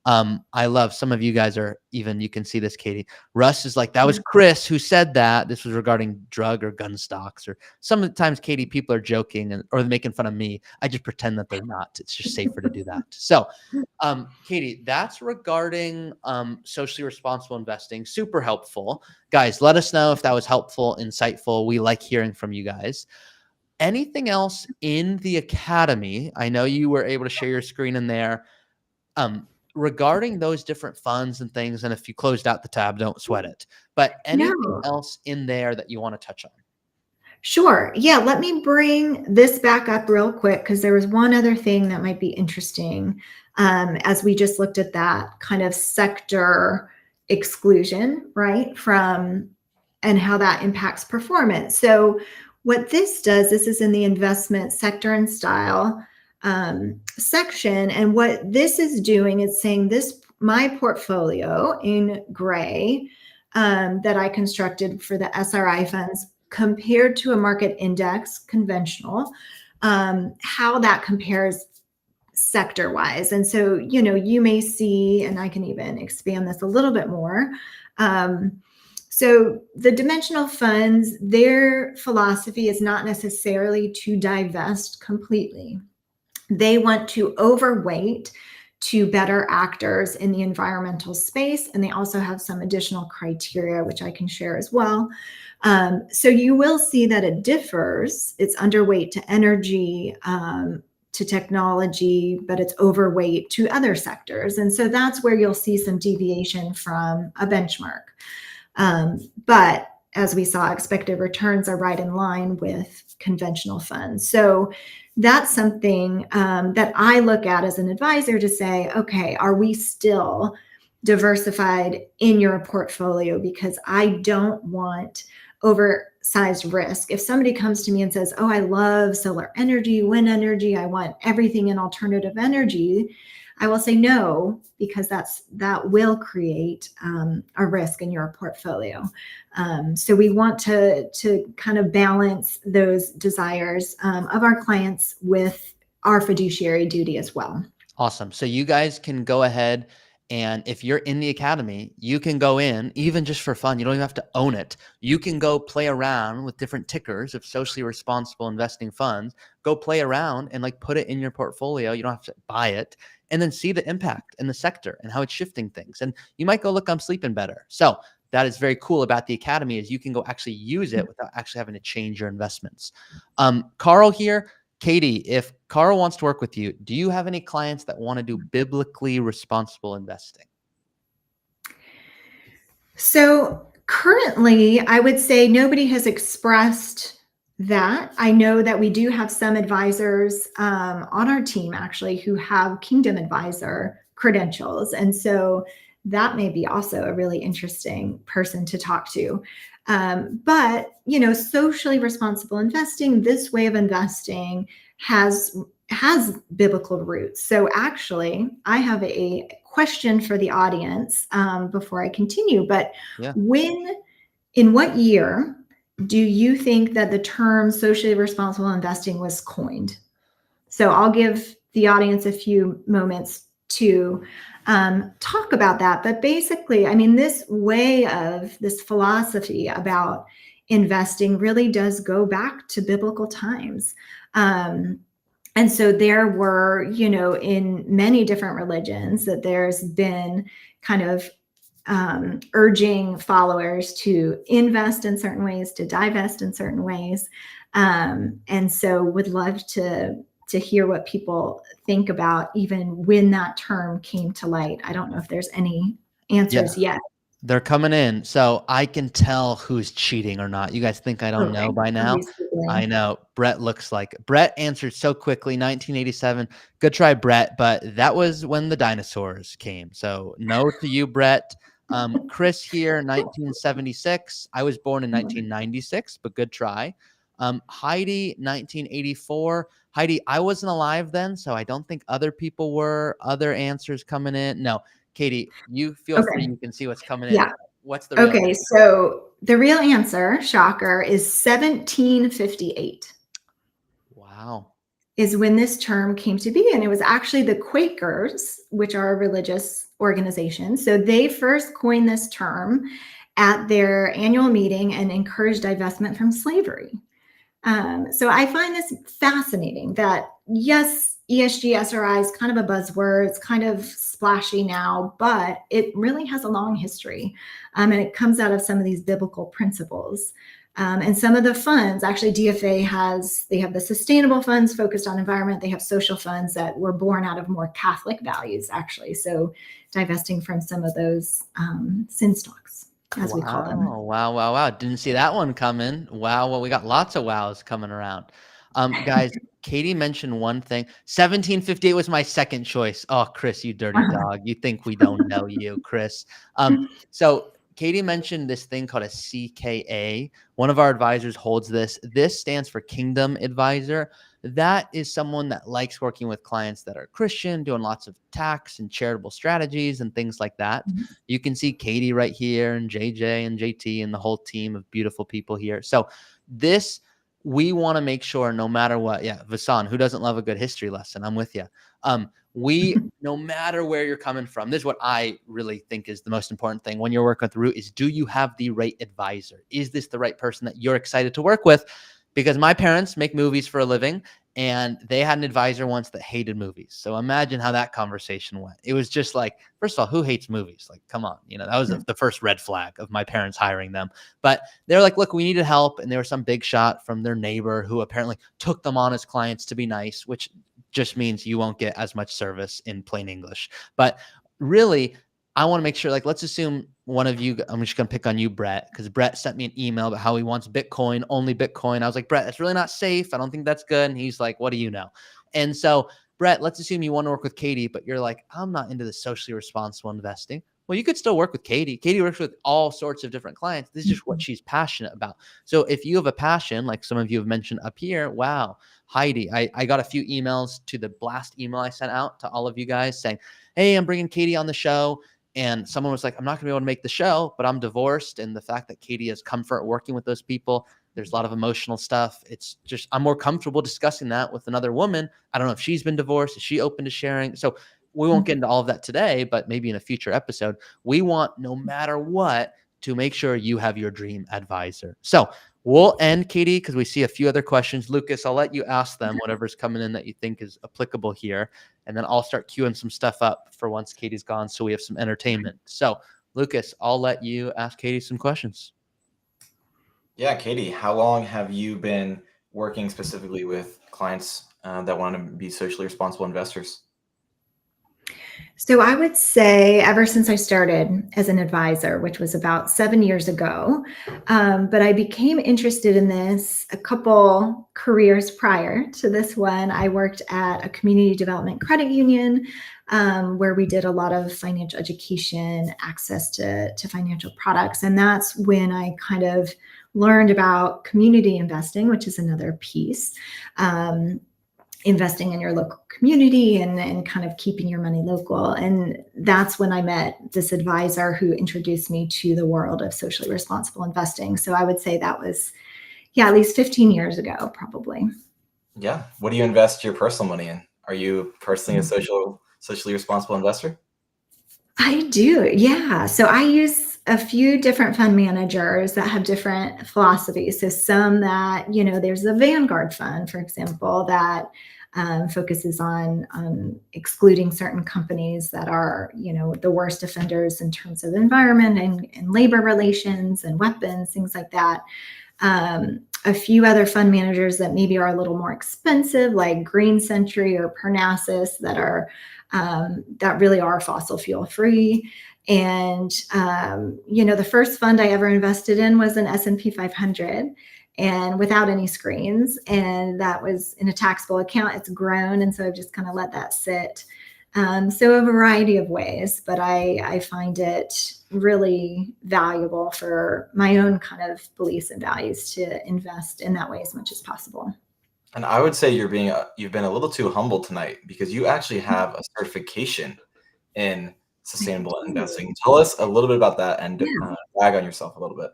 I love some of you guys are even, you can see this, Katie. Russ is like, that was Chris who said that. This was regarding drug or gun stocks, or sometimes, Katie, people are joking or making fun of me. I just pretend that they're not. It's just safer to do that. So, Katie, that's regarding socially responsible investing. Super helpful. Guys, let us know if that was helpful, insightful. We like hearing from you guys. Anything else in the academy? I know you were able to share your screen in there. Regarding those different funds and things, and if you closed out the tab, don't sweat it. But anything else in there that you want to touch on? Sure. Yeah, let me bring this back up real quick because there was one other thing that might be interesting as we just looked at that kind of sector exclusion, right, from and how that impacts performance. So what this does, this is in the investment sector and style section. And what this is doing is saying my portfolio in gray that I constructed for the SRI funds compared to a market index conventional, how that compares sector wise. And so, you may see, and I can even expand this a little bit more. So the dimensional funds, their philosophy is not necessarily to divest completely. They want to overweight to better actors in the environmental space. And they also have some additional criteria, which I can share as well. So you will see that it differs. It's underweight to energy, to technology, but it's overweight to other sectors. And so that's where you'll see some deviation from a benchmark. But as we saw, expected returns are right in line with conventional funds. So that's something that I look at as an advisor to say, okay, are we still diversified in your portfolio? Because I don't want oversized risk. If somebody comes to me and says, oh, I love solar energy, wind energy, I want everything in alternative energy, I will say no, because that will create a risk in your portfolio. So we want to kind of balance those desires of our clients with our fiduciary duty as well. Awesome. So you guys can go ahead And if you're in the academy, you can go in, even just for fun. You don't even have to own it. You can go play around with different tickers of socially responsible investing funds, go play around and like put it in your portfolio. You don't have to buy it, and then see the impact in the sector and how it's shifting things. And you might go, look, I'm sleeping better. So that is very cool about the academy, is you can go actually use it without actually having to change your investments. Carl here. Katie, if Carl wants to work with you, do you have any clients that want to do biblically responsible investing? So currently, I would say nobody has expressed that. I know that we do have some advisors on our team actually who have Kingdom Advisor credentials. And so that may be also a really interesting person to talk to. But, socially responsible investing, this way of investing has biblical roots. So actually, I have a question for the audience before I continue. But Yeah. in what year do you think that the term socially responsible investing was coined? So I'll give the audience a few moments to talk about that. But basically, this philosophy about investing really does go back to biblical times. And so there were, in many different religions, that there's been kind of urging followers to invest in certain ways, to divest in certain ways. And so would love to hear what people think about even when that term came to light. I don't know if there's any answers yet. They're coming in. So I can tell who's cheating or not. You guys think I don't know by now? I know. Brett looks like it. Brett answered so quickly, 1987. Good try, Brett. But that was when the dinosaurs came. So no to you, Brett. Chris here, 1976. I was born in 1996, but good try. Heidi, 1984. Heidi, I wasn't alive then, so I don't think other people were. Other answers coming in. No. Katie, you feel free. You can see what's coming in. Yeah. What's the real answer? So the real answer, shocker, is 1758. Wow. Is when this term came to be. And it was actually the Quakers, which are a religious organization. So they first coined this term at their annual meeting and encouraged divestment from slavery. So I find this fascinating that, yes, ESG SRI is kind of a buzzword. It's kind of splashy now, but it really has a long history. And it comes out of some of these biblical principles. And some of the funds, actually DFA they have the sustainable funds focused on environment. They have social funds that were born out of more Catholic values, actually. So divesting from some of those sin stocks, as we call them. Wow. Didn't see that one coming. Wow. Well, we got lots of wows coming around. Guys, Katie mentioned one thing. 1758 was my second choice. Oh, Chris, you dirty dog. You think we don't know you, Chris. So Katie mentioned this thing called a CKA. One of our advisors holds this. This stands for Kingdom Advisor. That is someone that likes working with clients that are Christian, doing lots of tax and charitable strategies and things like that. You can see Katie right here, and JJ and JT and the whole team of beautiful people here. So this, we want to make sure no matter what. Yeah, Vasan, who doesn't love a good history lesson? I'm with you. No matter where you're coming from, this is what I really think is the most important thing when you're working with Root is, do you have the right advisor? Is this the right person that you're excited to work with? Because my parents make movies for a living, and they had an advisor once that hated movies. So imagine how that conversation went. It was just like, first of all, who hates movies? Like, come on. That was the first red flag of my parents hiring them. But they're like, look, we needed help. And there was some big shot from their neighbor who apparently took them on as clients to be nice, which just means you won't get as much service in plain English. But really, I want to make sure, like, let's assume one of you, I'm just going to pick on you, Brett, because Brett sent me an email about how he wants Bitcoin, only Bitcoin. I was like, Brett, that's really not safe. I don't think that's good. And he's like, what do you know? And so, Brett, let's assume you want to work with Katie, but you're like, I'm not into the socially responsible investing. Well, you could still work with Katie. Katie works with all sorts of different clients. This is just what she's passionate about. So if you have a passion, like some of you have mentioned up here, wow, Heidi, I got a few emails to the blast email I sent out to all of you guys saying, hey, I'm bringing Katie on the show. And someone was like, I'm not going to be able to make the show, but I'm divorced. And the fact that Katie has comfort working with those people, there's a lot of emotional stuff. It's just, I'm more comfortable discussing that with another woman. I don't know if she's been divorced. Is she open to sharing? So we won't get into all of that today, but maybe in a future episode. We want, no matter what, to make sure you have your dream advisor. So we'll end, Katie, because we see a few other questions. Lucas, I'll let you ask them whatever's coming in that you think is applicable here. And then I'll start queuing some stuff up for once Katie's gone, so we have some entertainment. So Lucas, I'll let you ask Katie some questions. Yeah, Katie, how long have you been working specifically with clients that want to be socially responsible investors? So I would say ever since I started as an advisor, which was about 7 years ago, but I became interested in this a couple careers prior to this one. I worked at a community development credit union where we did a lot of financial education, access to financial products. And that's when I kind of learned about community investing, which is another piece. Investing in your local community and kind of keeping your money local. And that's when I met this advisor who introduced me to the world of socially responsible investing. So I would say that was, at least 15 years ago, probably. Yeah. What do you invest your personal money in? Are you personally a socially responsible investor? I do. Yeah. So I use a few different fund managers that have different philosophies. So some that, there's the Vanguard fund, for example, that focuses on excluding certain companies that are, the worst offenders in terms of environment and labor relations and weapons, things like that. A few other fund managers that maybe are a little more expensive, like Green Century or Parnassus, that are that really are fossil fuel free. And the first fund I ever invested in was an S&P 500, and without any screens, and that was in a taxable account. It's grown, and so I've just kind of let that sit. So a variety of ways, but I find it really valuable for my own kind of beliefs and values to invest in that way as much as possible. And I would say you've been a little too humble tonight, because you actually have a certification in sustainable investing. Tell us a little bit about that and brag on yourself a little bit.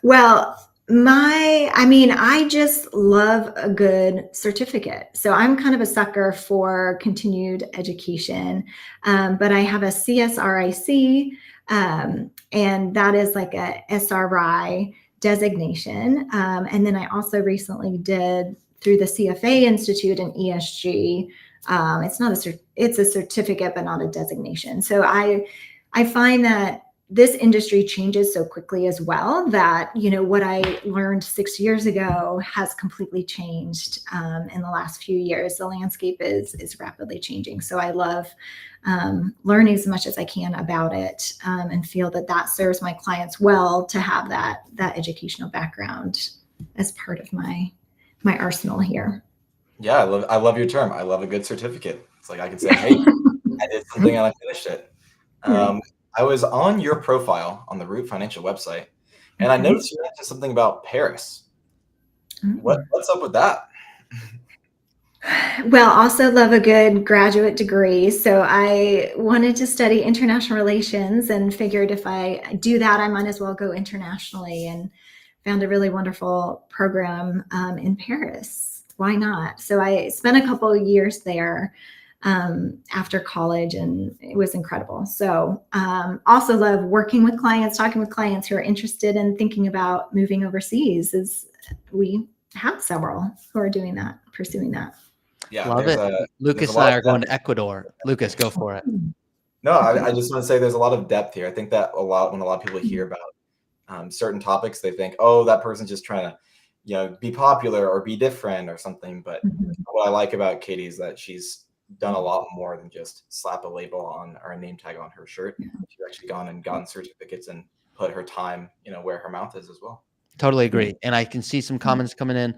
Well, I just love a good certificate. So I'm kind of a sucker for continued education, but I have a CSRIC, and that is like a SRI designation. And then I also recently did through the CFA Institute an ESG. It's a certificate, but not a designation. So I find that this industry changes so quickly as well that, what I learned 6 years ago has completely changed in the last few years. The landscape is rapidly changing. So I love learning as much as I can about it, and feel that serves my clients well to have that educational background as part of my arsenal here. Yeah, I love your term. I love a good certificate. It's like I can say, hey, I did something and I finished it. I was on your profile on the Root Financial website, and I noticed you mentioned something about Paris. What's up with that? Well, also love a good graduate degree. So I wanted to study international relations and figured if I do that, I might as well go internationally, and found a really wonderful program in Paris. Why not? So I spent a couple of years there after college, and it was incredible. So also love working with clients, talking with clients who are interested in thinking about moving overseas, as we have several who are doing that, pursuing that. Yeah, love it. Lucas and I are going to Ecuador. Lucas, go for it. No, I just want to say there's a lot of depth here. I think that when a lot of people hear about certain topics, they think, oh, that person's just trying to, be popular or be different or something. But what I like about Katie is that she's done a lot more than just slap a label on or a name tag on her shirt. She's actually gone and gotten certificates and put her time, where her mouth is as well. Totally agree. And I can see some comments coming in.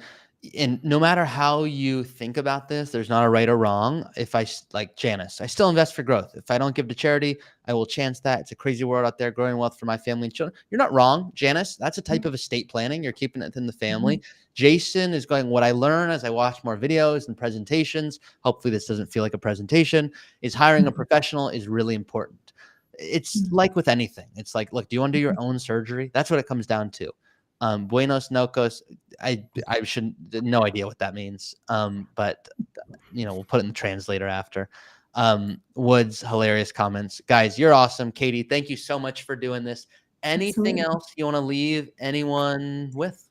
And no matter how you think about this, there's not a right or wrong. If I, like Janice, I still invest for growth. If I don't give to charity, I will chance that. It's a crazy world out there, growing wealth for my family and children. You're not wrong, Janice. That's a type of estate planning. You're keeping it within the family. Jason is going, what I learn as I watch more videos and presentations, hopefully this doesn't feel like a presentation, is hiring a professional is really important. It's like with anything. It's like, look, do you want to do your own surgery? That's what it comes down to. Buenos Nocos, I should no idea what that means. But we'll put it in the translator after. Wood's hilarious comments. Guys, you're awesome. Katie, thank you so much for doing this. Anything Absolutely. else you want to leave anyone with?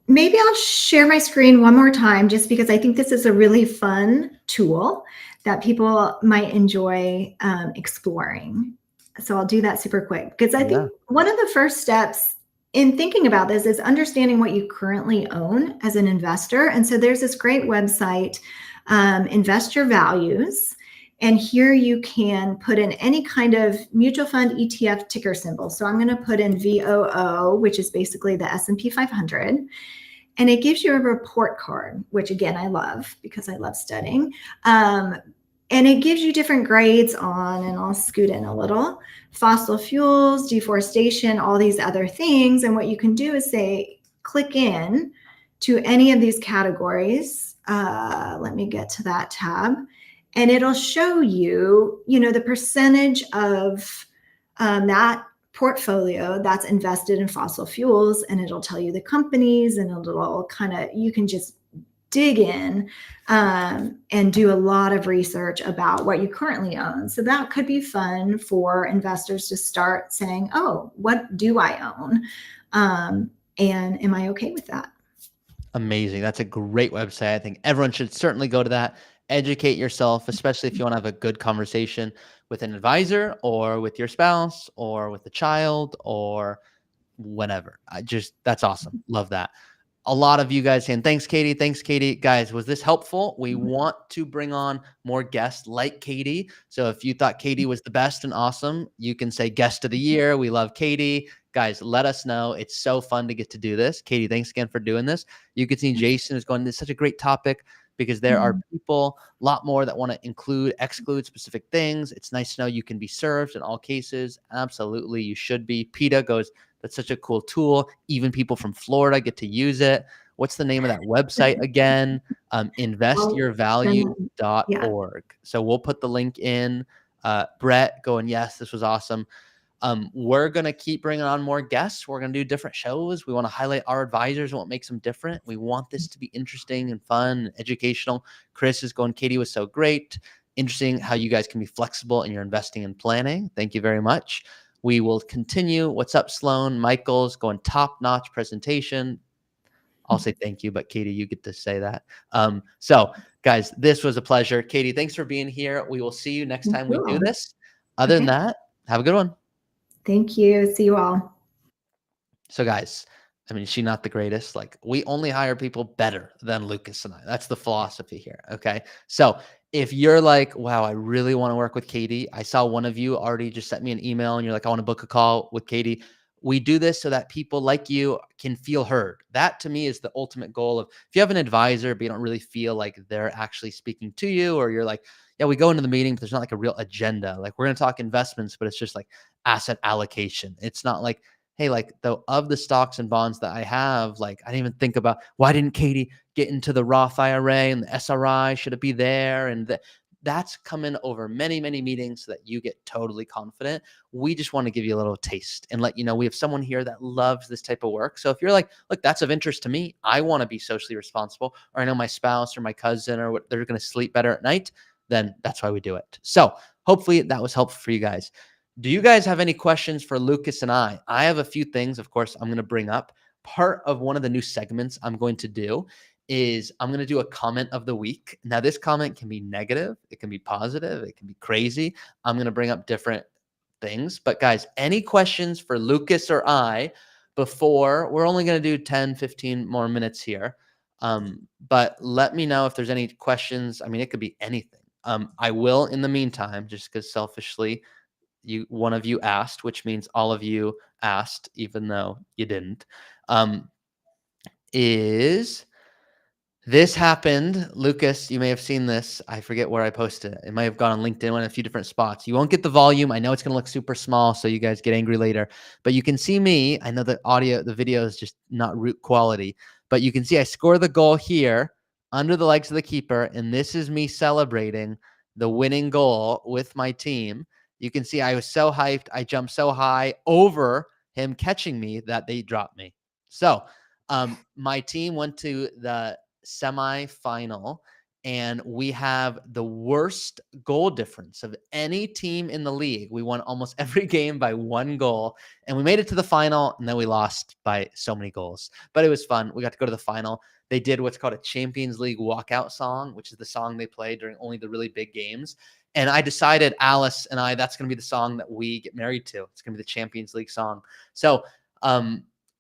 Maybe I'll share my screen one more time just because I think this is a really fun tool that people might enjoy exploring. So I'll do that super quick because I think one of the first steps in thinking about this is understanding what you currently own as an investor. And so there's this great website, Invest Your Values. And here you can put in any kind of mutual fund ETF ticker symbol. So I'm going to put in VOO, which is basically the S&P 500. And it gives you a report card, which again, I love because I love studying. And it gives you different grades on, and I'll scoot in a little, fossil fuels, deforestation, all these other things. And what you can do is say, click in to any of these categories. Let me get to that tab. And it'll show you, the percentage of that portfolio that's invested in fossil fuels, and it'll tell you the companies, and it'll you can just dig in and do a lot of research about what you currently own. So that could be fun for investors to start saying, oh, what do I own? And am I okay with that? Amazing. That's a great website. I think everyone should certainly go to that. Educate yourself, especially if you want to have a good conversation with an advisor or with your spouse or with a child or whenever. That's awesome. Love that. A lot of you guys saying, thanks, Katie. Thanks, Katie. Guys, was this helpful? We want to bring on more guests like Katie. So if you thought Katie was the best and awesome, you can say guest of the year. We love Katie. Guys, let us know. It's so fun to get to do this. Katie, thanks again for doing this. You can see Jason is going, this is such a great topic because there are people, a lot more that want to exclude specific things. It's nice to know you can be served in all cases. Absolutely, you should be. PETA goes, that's such a cool tool. Even people from Florida get to use it. What's the name of that website again? Investyourvalue.org. So we'll put the link in. Brett going, yes, this was awesome. We're going to keep bringing on more guests. We're going to do different shows. We want to highlight our advisors and what makes them different. We want this to be interesting and fun and educational. Chris is going, Katie was so great. Interesting how you guys can be flexible in your investing and planning. Thank you very much. We will continue. What's up, Sloan? Michael's going top-notch presentation. I'll say thank you, but Katie, you get to say that. So, guys, this was a pleasure. Katie, thanks for being here. We will see you next time we do this. Other than that, have a good one. Thank you. See you all. So, guys, I mean, is she not the greatest? Like, we only hire people better than Lucas and I. That's the philosophy here, okay? So, if you're like, wow, I really want to work with Katie. I saw one of you already just sent me an email and you're like, I want to book a call with Katie. We do this so that people like you can feel heard. That to me is the ultimate goal of if you have an advisor, but you don't really feel like they're actually speaking to you, or you're like, yeah, we go into the meeting, but there's not like a real agenda. Like we're going to talk investments, but it's just like asset allocation. It's not like, hey, like of the stocks and bonds that I have, like I didn't even think about why didn't Katie get into the Roth IRA and the SRI? Should it be there? And that's coming over many, many meetings so that you get totally confident. We just want to give you a little taste and let you know we have someone here that loves this type of work. So if you're like, look, that's of interest to me, I want to be socially responsible, or I know my spouse or my cousin or what, they're going to sleep better at night, then that's why we do it. So hopefully that was helpful for you guys. Do you guys have any questions for Lucas and I? I have a few things, of course, I'm going to bring up. Part of one of the new segments I'm going to do is I'm going to do a comment of the week. Now, this comment can be negative. It can be positive. It can be crazy. I'm going to bring up different things. But guys, any questions for Lucas or I before? We're only going to do 10, 15 more minutes here. But let me know if there's any questions. I mean, it could be anything. I will, in the meantime, just because selfishly, one of you asked, which means all of you asked, even though you didn't, is this happened. Lucas, you may have seen this. I forget where I posted it. It might have gone on LinkedIn in a few different spots. You won't get the volume. I know it's going to look super small, so you guys get angry later. But you can see me. I know the video is just not root quality. But you can see I score the goal here under the legs of the keeper, and this is me celebrating the winning goal with my team. You can see I was so hyped. I jumped so high over him catching me that they dropped me. So my team went to the semi-final, and we have the worst goal difference of any team in the league. We won almost every game by 1 goal, and we made it to the final, and then we lost by so many goals. But it was fun. We got to go to the final. They did what's called a Champions League walkout song, which is the song they play during only the really big games. And I decided, Alice and I, that's going to be the song that we get married to. It's going to be the Champions League song. So,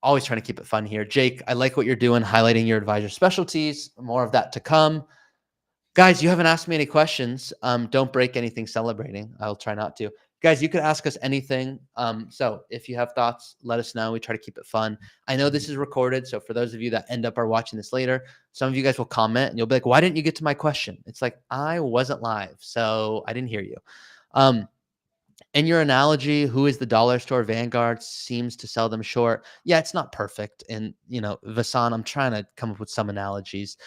always trying to keep it fun here. Jake, I like what you're doing, highlighting your advisor specialties. More of that to come. Guys, you haven't asked me any questions. Don't break anything celebrating. I'll try not to. Guys, you could ask us anything. So if you have thoughts, let us know. We try to keep it fun. I know this is recorded, so for those of you that end up are watching this later, some of you guys will comment and you'll be like, why didn't you get to my question? It's like, I wasn't live, so I didn't hear you. In your analogy, who is the dollar store? Vanguard seems to sell them short. Yeah, it's not perfect. And, Vasan, I'm trying to come up with some analogies.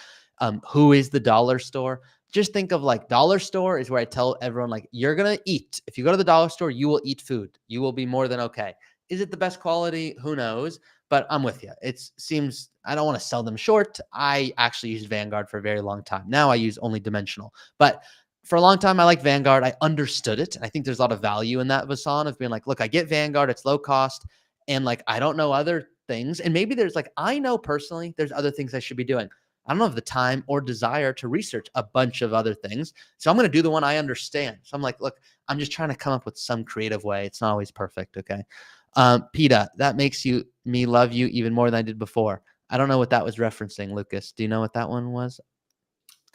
Who is the dollar store? Just think of like dollar store is where I tell everyone, like, you're going to eat. If you go to the dollar store, you will eat food. You will be more than okay. Is it the best quality? Who knows? But I'm with you. It seems I don't want to sell them short. I actually used Vanguard for a very long time. Now I use only Dimensional. But for a long time, I like Vanguard. I understood it. I think there's a lot of value in that, Vasan, of being like, look, I get Vanguard. It's low cost. And like, I don't know other things. And maybe there's like, I know personally, there's other things I should be doing. I don't have the time or desire to research a bunch of other things. So I'm going to do the one I understand. So I'm like, look, I'm just trying to come up with some creative way. It's not always perfect. Okay. PETA, that makes me love you even more than I did before. I don't know what that was referencing, Lucas. Do you know what that one was?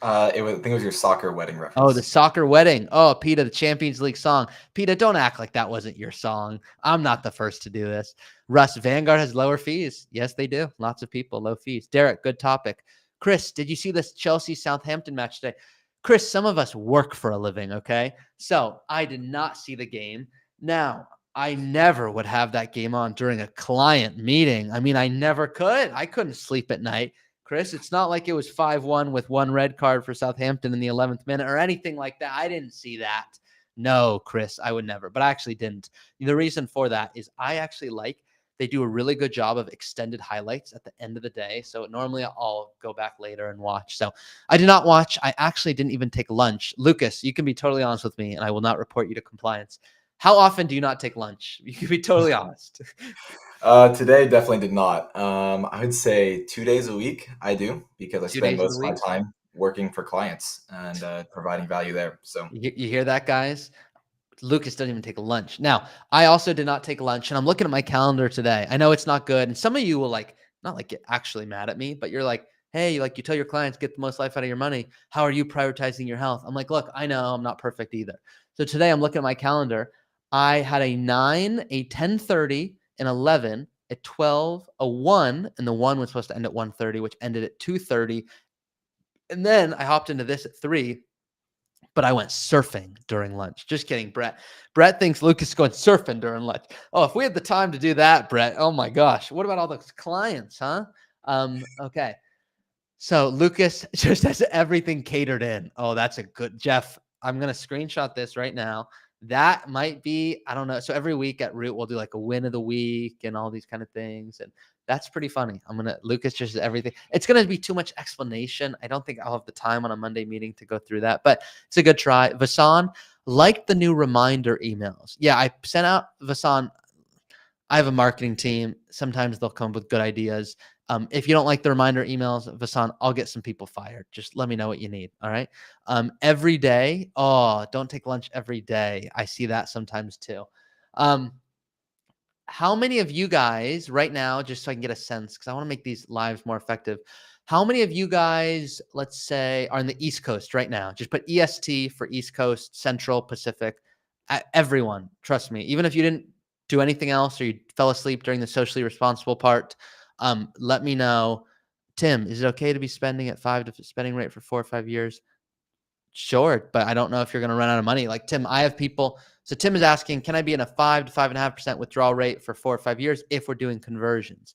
I think it was your soccer wedding reference. Oh, the soccer wedding. Oh, PETA, the Champions League song. PETA, don't act like that wasn't your song. I'm not the first to do this. Russ, Vanguard has lower fees. Yes, they do. Lots of people, low fees. Derek, good topic. Chris, did you see this Chelsea-Southampton match today? Chris, some of us work for a living, okay? So I did not see the game. Now, I never would have that game on during a client meeting. I mean, I never could. I couldn't sleep at night. Chris, it's not like it was 5-1 with 1 red card for Southampton in the 11th minute or anything like that. I didn't see that. No, Chris, I would never. But I actually didn't. The reason for that is I actually they do a really good job of extended highlights at the end of the day. So normally I'll go back later and watch. So I did not watch. I actually didn't even take lunch. Lucas, you can be totally honest with me, and I will not report you to compliance. How often do you not take lunch? You can be totally honest. Today definitely did not. I would say 2 days a week I do, because I 2 spend days of most the of my week? time working for clients and providing value there. So You hear that, guys? Lucas doesn't even take lunch. Now, I also did not take lunch, and I'm looking at my calendar today. I know it's not good, and some of you will not get actually mad at me, but you're like, hey, like you tell your clients, get the most life out of your money. How are you prioritizing your health? I'm like, look, I know I'm not perfect either. So today I'm looking at my calendar. I had a 9, a 10:30, an 11, a 12, a 1, and the 1 was supposed to end at 1:30, which ended at 2:30. And then I hopped into this at 3. But I went surfing during lunch. Just kidding, Brett. Brett thinks Lucas is going surfing during lunch. Oh, if we had the time to do that, Brett, oh my gosh. What about all those clients, huh? Okay. So Lucas just has everything catered in. Oh, that's a good, Jeff, I'm going to screenshot this right now. That might be, I don't know. So every week at Root, we'll do like a win of the week and all these kind of things. And that's pretty funny. Lucas just everything. It's going to be too much explanation. I don't think I'll have the time on a Monday meeting to go through that, but it's a good try. Vasan, like the new reminder emails. Yeah, I sent out Vasan. I have a marketing team. Sometimes they'll come up with good ideas. If you don't like the reminder emails, Vasan, I'll get some people fired. Just let me know what you need. All right. Every day. Oh, don't take lunch every day. I see that sometimes too. How many of you guys right now, just so I can get a sense, because I want to make these lives more effective. How many of you guys, let's say, are in the East Coast right now? Just put EST for East Coast, Central, Pacific. Everyone, trust me. Even if you didn't do anything else or you fell asleep during the socially responsible part, let me know. Tim, is it okay to be spending at 5 to spending rate for 4 or 5 years? Sure, but I don't know if you're going to run out of money. Like Tim, I have people. So Tim is asking, can I be in a 5 to 5.5% withdrawal rate for 4 or 5 years if we're doing conversions?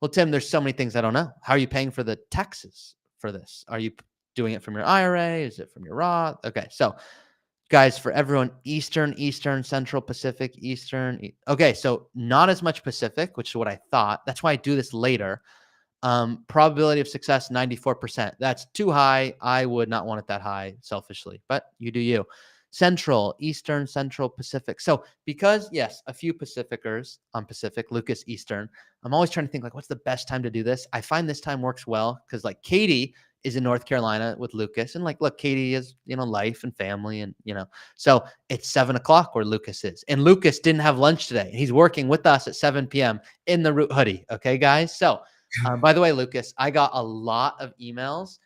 Well, Tim, there's so many things I don't know. How are you paying for the taxes for this? Are you doing it from your IRA? Is it from your Roth? Okay, so guys, for everyone, Eastern, Central, Pacific, Eastern. Okay, so not as much Pacific, which is what I thought. That's why I do this later. Probability of success, 94%. That's too high. I would not want it that high selfishly, but you do you. Central, Eastern, Central, Pacific. So because, yes, a few Pacificers on Pacific, Lucas Eastern, I'm always trying to think like, what's the best time to do this? I find this time works well because like Katie is in North Carolina with Lucas. And like, look, Katie is, life and family and, so it's 7 o'clock where Lucas is. And Lucas didn't have lunch today. He's working with us at 7 p.m. in the Root hoodie. Okay, guys? So by the way, Lucas, I got a lot of emails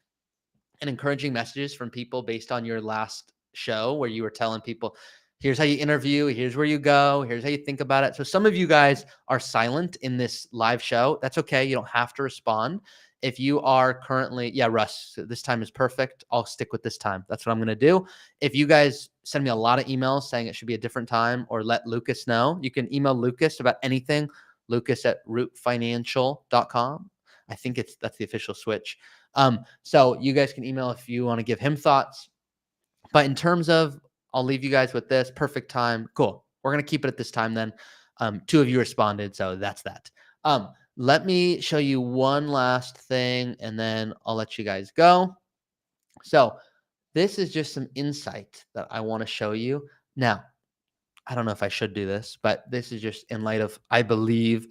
and encouraging messages from people based on your last show where you were telling people, here's how you interview, here's where you go, here's how you think about it. So some of you guys are silent in this live show. That's okay. You don't have to respond. If you are currently, Russ, this time is perfect. I'll stick with this time. That's what I'm going to do. If you guys send me a lot of emails saying it should be a different time or let Lucas know, you can email Lucas about anything, lucas@rootfinancial.com. I think that's the official switch. So you guys can email if you want to give him thoughts. But in terms of, I'll leave you guys with this perfect time. Cool. We're going to keep it at this time then. 2 of you responded. So that's that. Let me show you one last thing and then I'll let you guys go. So this is just some insight that I want to show you. Now, I don't know if I should do this, but this is just in light of, I believe,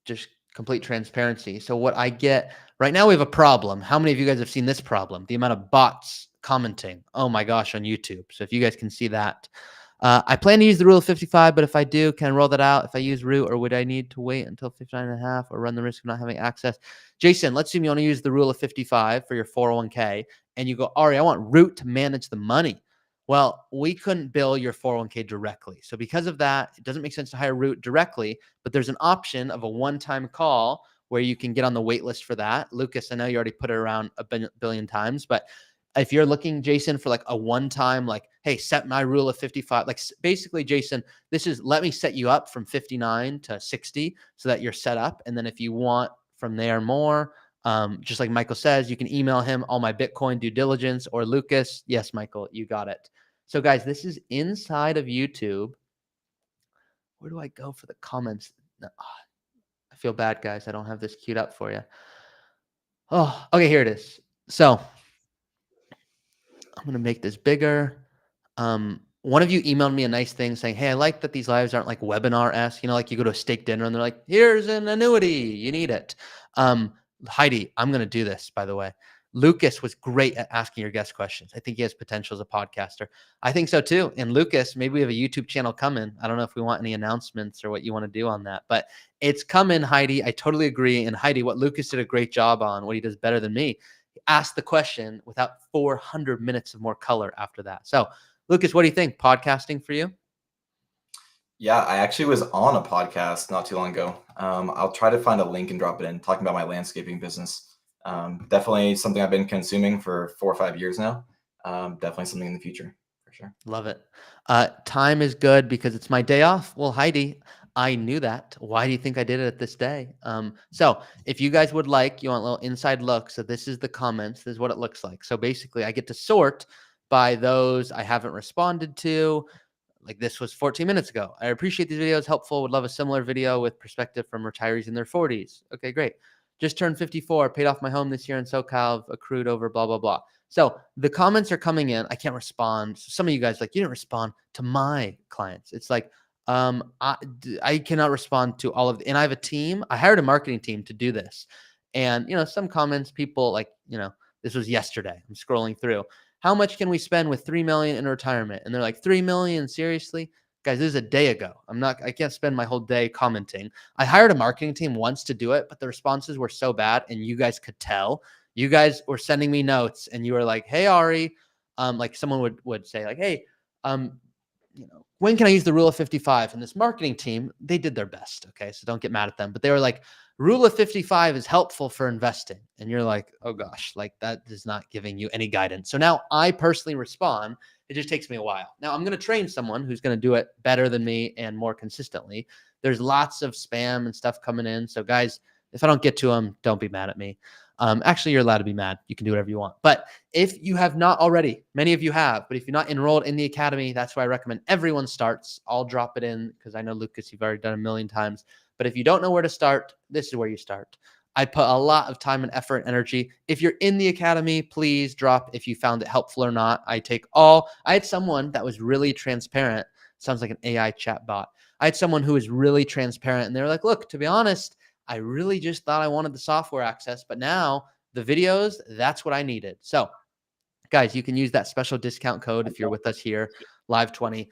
just complete transparency. So what I get right now, we have a problem. How many of you guys have seen this problem? The amount of bots commenting. Oh my gosh, on YouTube. So if you guys can see that, I plan to use the rule of 55, but if I do, can I roll that out if I use root, or would I need to wait until 59.5 or run the risk of not having access? Jason, let's assume you want to use the rule of 55 for your 401k and you go, Ari, I want root to manage the money. Well, we couldn't bill your 401k directly. So because of that, it doesn't make sense to hire root directly, but there's an option of a one-time call where you can get on the wait list for that. Lucas, I know you already put it around a billion times, but if you're looking, Jason, for like a one-time, like, hey, set my rule of 55, like basically, Jason, this is, let me set you up from 59 to 60 so that you're set up. And then if you want from there more, just like Michael says, you can email him all my Bitcoin due diligence, or Lucas. Yes, Michael, you got it. So guys, this is inside of YouTube. Where do I go for the comments? No, I feel bad, guys. I don't have this queued up for you. Oh, okay, here it is. So I'm going to make this bigger. One of you emailed me a nice thing saying, hey, I like that these lives aren't like webinar-esque, like you go to a steak dinner and they're like, here's an annuity, you need it. Heidi, I'm going to do this, by the way. Lucas was great at asking your guest questions. I think he has potential as a podcaster. I think so too. And Lucas, maybe we have a YouTube channel coming. I don't know if we want any announcements or what you want to do on that, but it's coming, Heidi. I totally agree. And Heidi, what Lucas did a great job on, what he does better than me, he asked the question without 400 minutes of more color after that. So Lucas, what do you think? Podcasting for you? Yeah, I actually was on a podcast not too long ago. I'll try to find a link and drop it in, talking about my landscaping business. Definitely something I've been consuming for 4 or 5 years now. Definitely something in the future, for sure. Love it. Time is good because it's my day off. Well, Heidi, I knew that. Why do you think I did it at this day? So if you guys would like, you want a little inside look. So this is the comments. This is what it looks like. So basically I get to sort by those I haven't responded to. Like this was 14 minutes ago. I appreciate these videos. Helpful. Would love a similar video with perspective from retirees in their 40s. Okay, great. Just turned 54. Paid off my home this year in SoCal. Accrued over blah, blah, blah. So the comments are coming in. I can't respond. Some of you guys like, you didn't respond to my clients. It's like, I cannot respond to all of and I have a team. I hired a marketing team to do this. And, some comments, people like, this was yesterday. I'm scrolling through. How much can we spend with 3 million in retirement? And they're like, 3 million, seriously? Guys, this is a day ago. I can't spend my whole day commenting. I hired a marketing team once to do it, but the responses were so bad and you guys could tell. You guys were sending me notes and you were like, hey, Ari, like someone would say like, hey, when can I use the rule of 55? And this marketing team, they did their best. Okay. So don't get mad at them, but they were like, rule of 55 is helpful for investing. And you're like, oh gosh, like that is not giving you any guidance. So now I personally respond. It just takes me a while. Now I'm going to train someone who's going to do it better than me and more consistently. There's lots of spam and stuff coming in. So guys, if I don't get to them, don't be mad at me. Actually, you're allowed to be mad. You can do whatever you want. But if you have not already, many of you have, but if you're not enrolled in the academy, that's why I recommend everyone starts. I'll drop it in because I know, Lucas, you've already done a million times. But if you don't know where to start, this is where you start. I put a lot of time and effort and energy. If you're in the academy, please drop if you found it helpful or not. I had someone that was really transparent. Sounds like an AI chat bot. I had someone who was really transparent, and they were like, look, to be honest, I really just thought I wanted the software access, but now the videos, that's what I needed. So guys, you can use that special discount code if you're with us here, Live 20.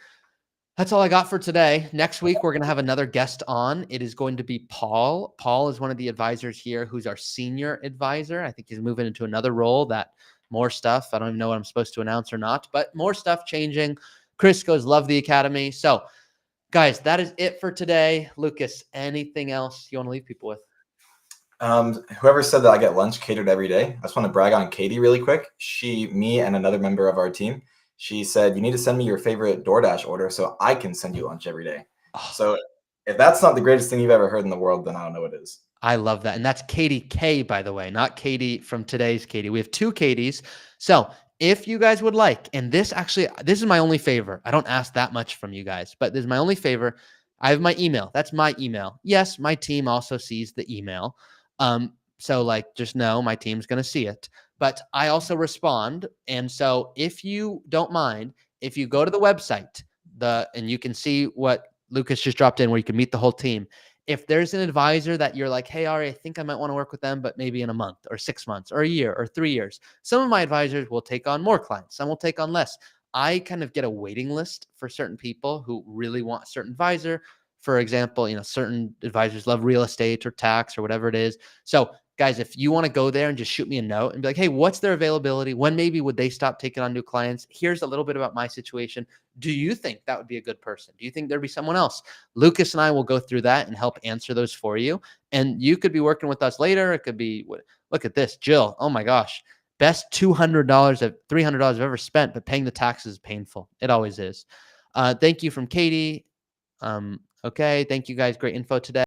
That's all I got for today. Next week, we're going to have another guest on. It is going to be Paul. Paul is one of the advisors here who's our senior advisor. I think he's moving into another role more stuff. I don't even know what I'm supposed to announce or not, but more stuff changing. Chris goes, love the academy. So guys, that is it for today. Lucas, anything else you want to leave people with? Whoever said that I get lunch catered every day, I just want to brag on Katie really quick. Me and another member of our team, she said, you need to send me your favorite DoorDash order so I can send you lunch every day. Oh. So if that's not the greatest thing you've ever heard in the world, then I don't know what is. I love that. And that's Katie K, by the way, not Katie from today's Katie. We have 2 Katies. So if you guys would like, and this is my only favor. I don't ask that much from you guys, but this is my only favor. I have my email. That's my email. Yes, my team also sees the email. So just know my team's going to see it, but I also respond. And so if you don't mind, if you go to the website, and you can see what Lucas just dropped in where you can meet the whole team. If there's an advisor that you're like, hey, Ari, I think I might want to work with them, but maybe in a month or 6 months or a year or 3 years, some of my advisors will take on more clients. Some will take on less. I kind of get a waiting list for certain people who really want a certain advisor. For example, certain advisors love real estate or tax or whatever it is. So guys, if you want to go there and just shoot me a note and be like, hey, what's their availability? When maybe would they stop taking on new clients? Here's a little bit about my situation. Do you think that would be a good person? Do you think there'd be someone else? Lucas and I will go through that and help answer those for you. And you could be working with us later. It could be, look at this, Jill. Oh my gosh. Best $200 $300 I've ever spent, but paying the taxes is painful. It always is. Thank you from Katie. Okay. Thank you guys. Great info today.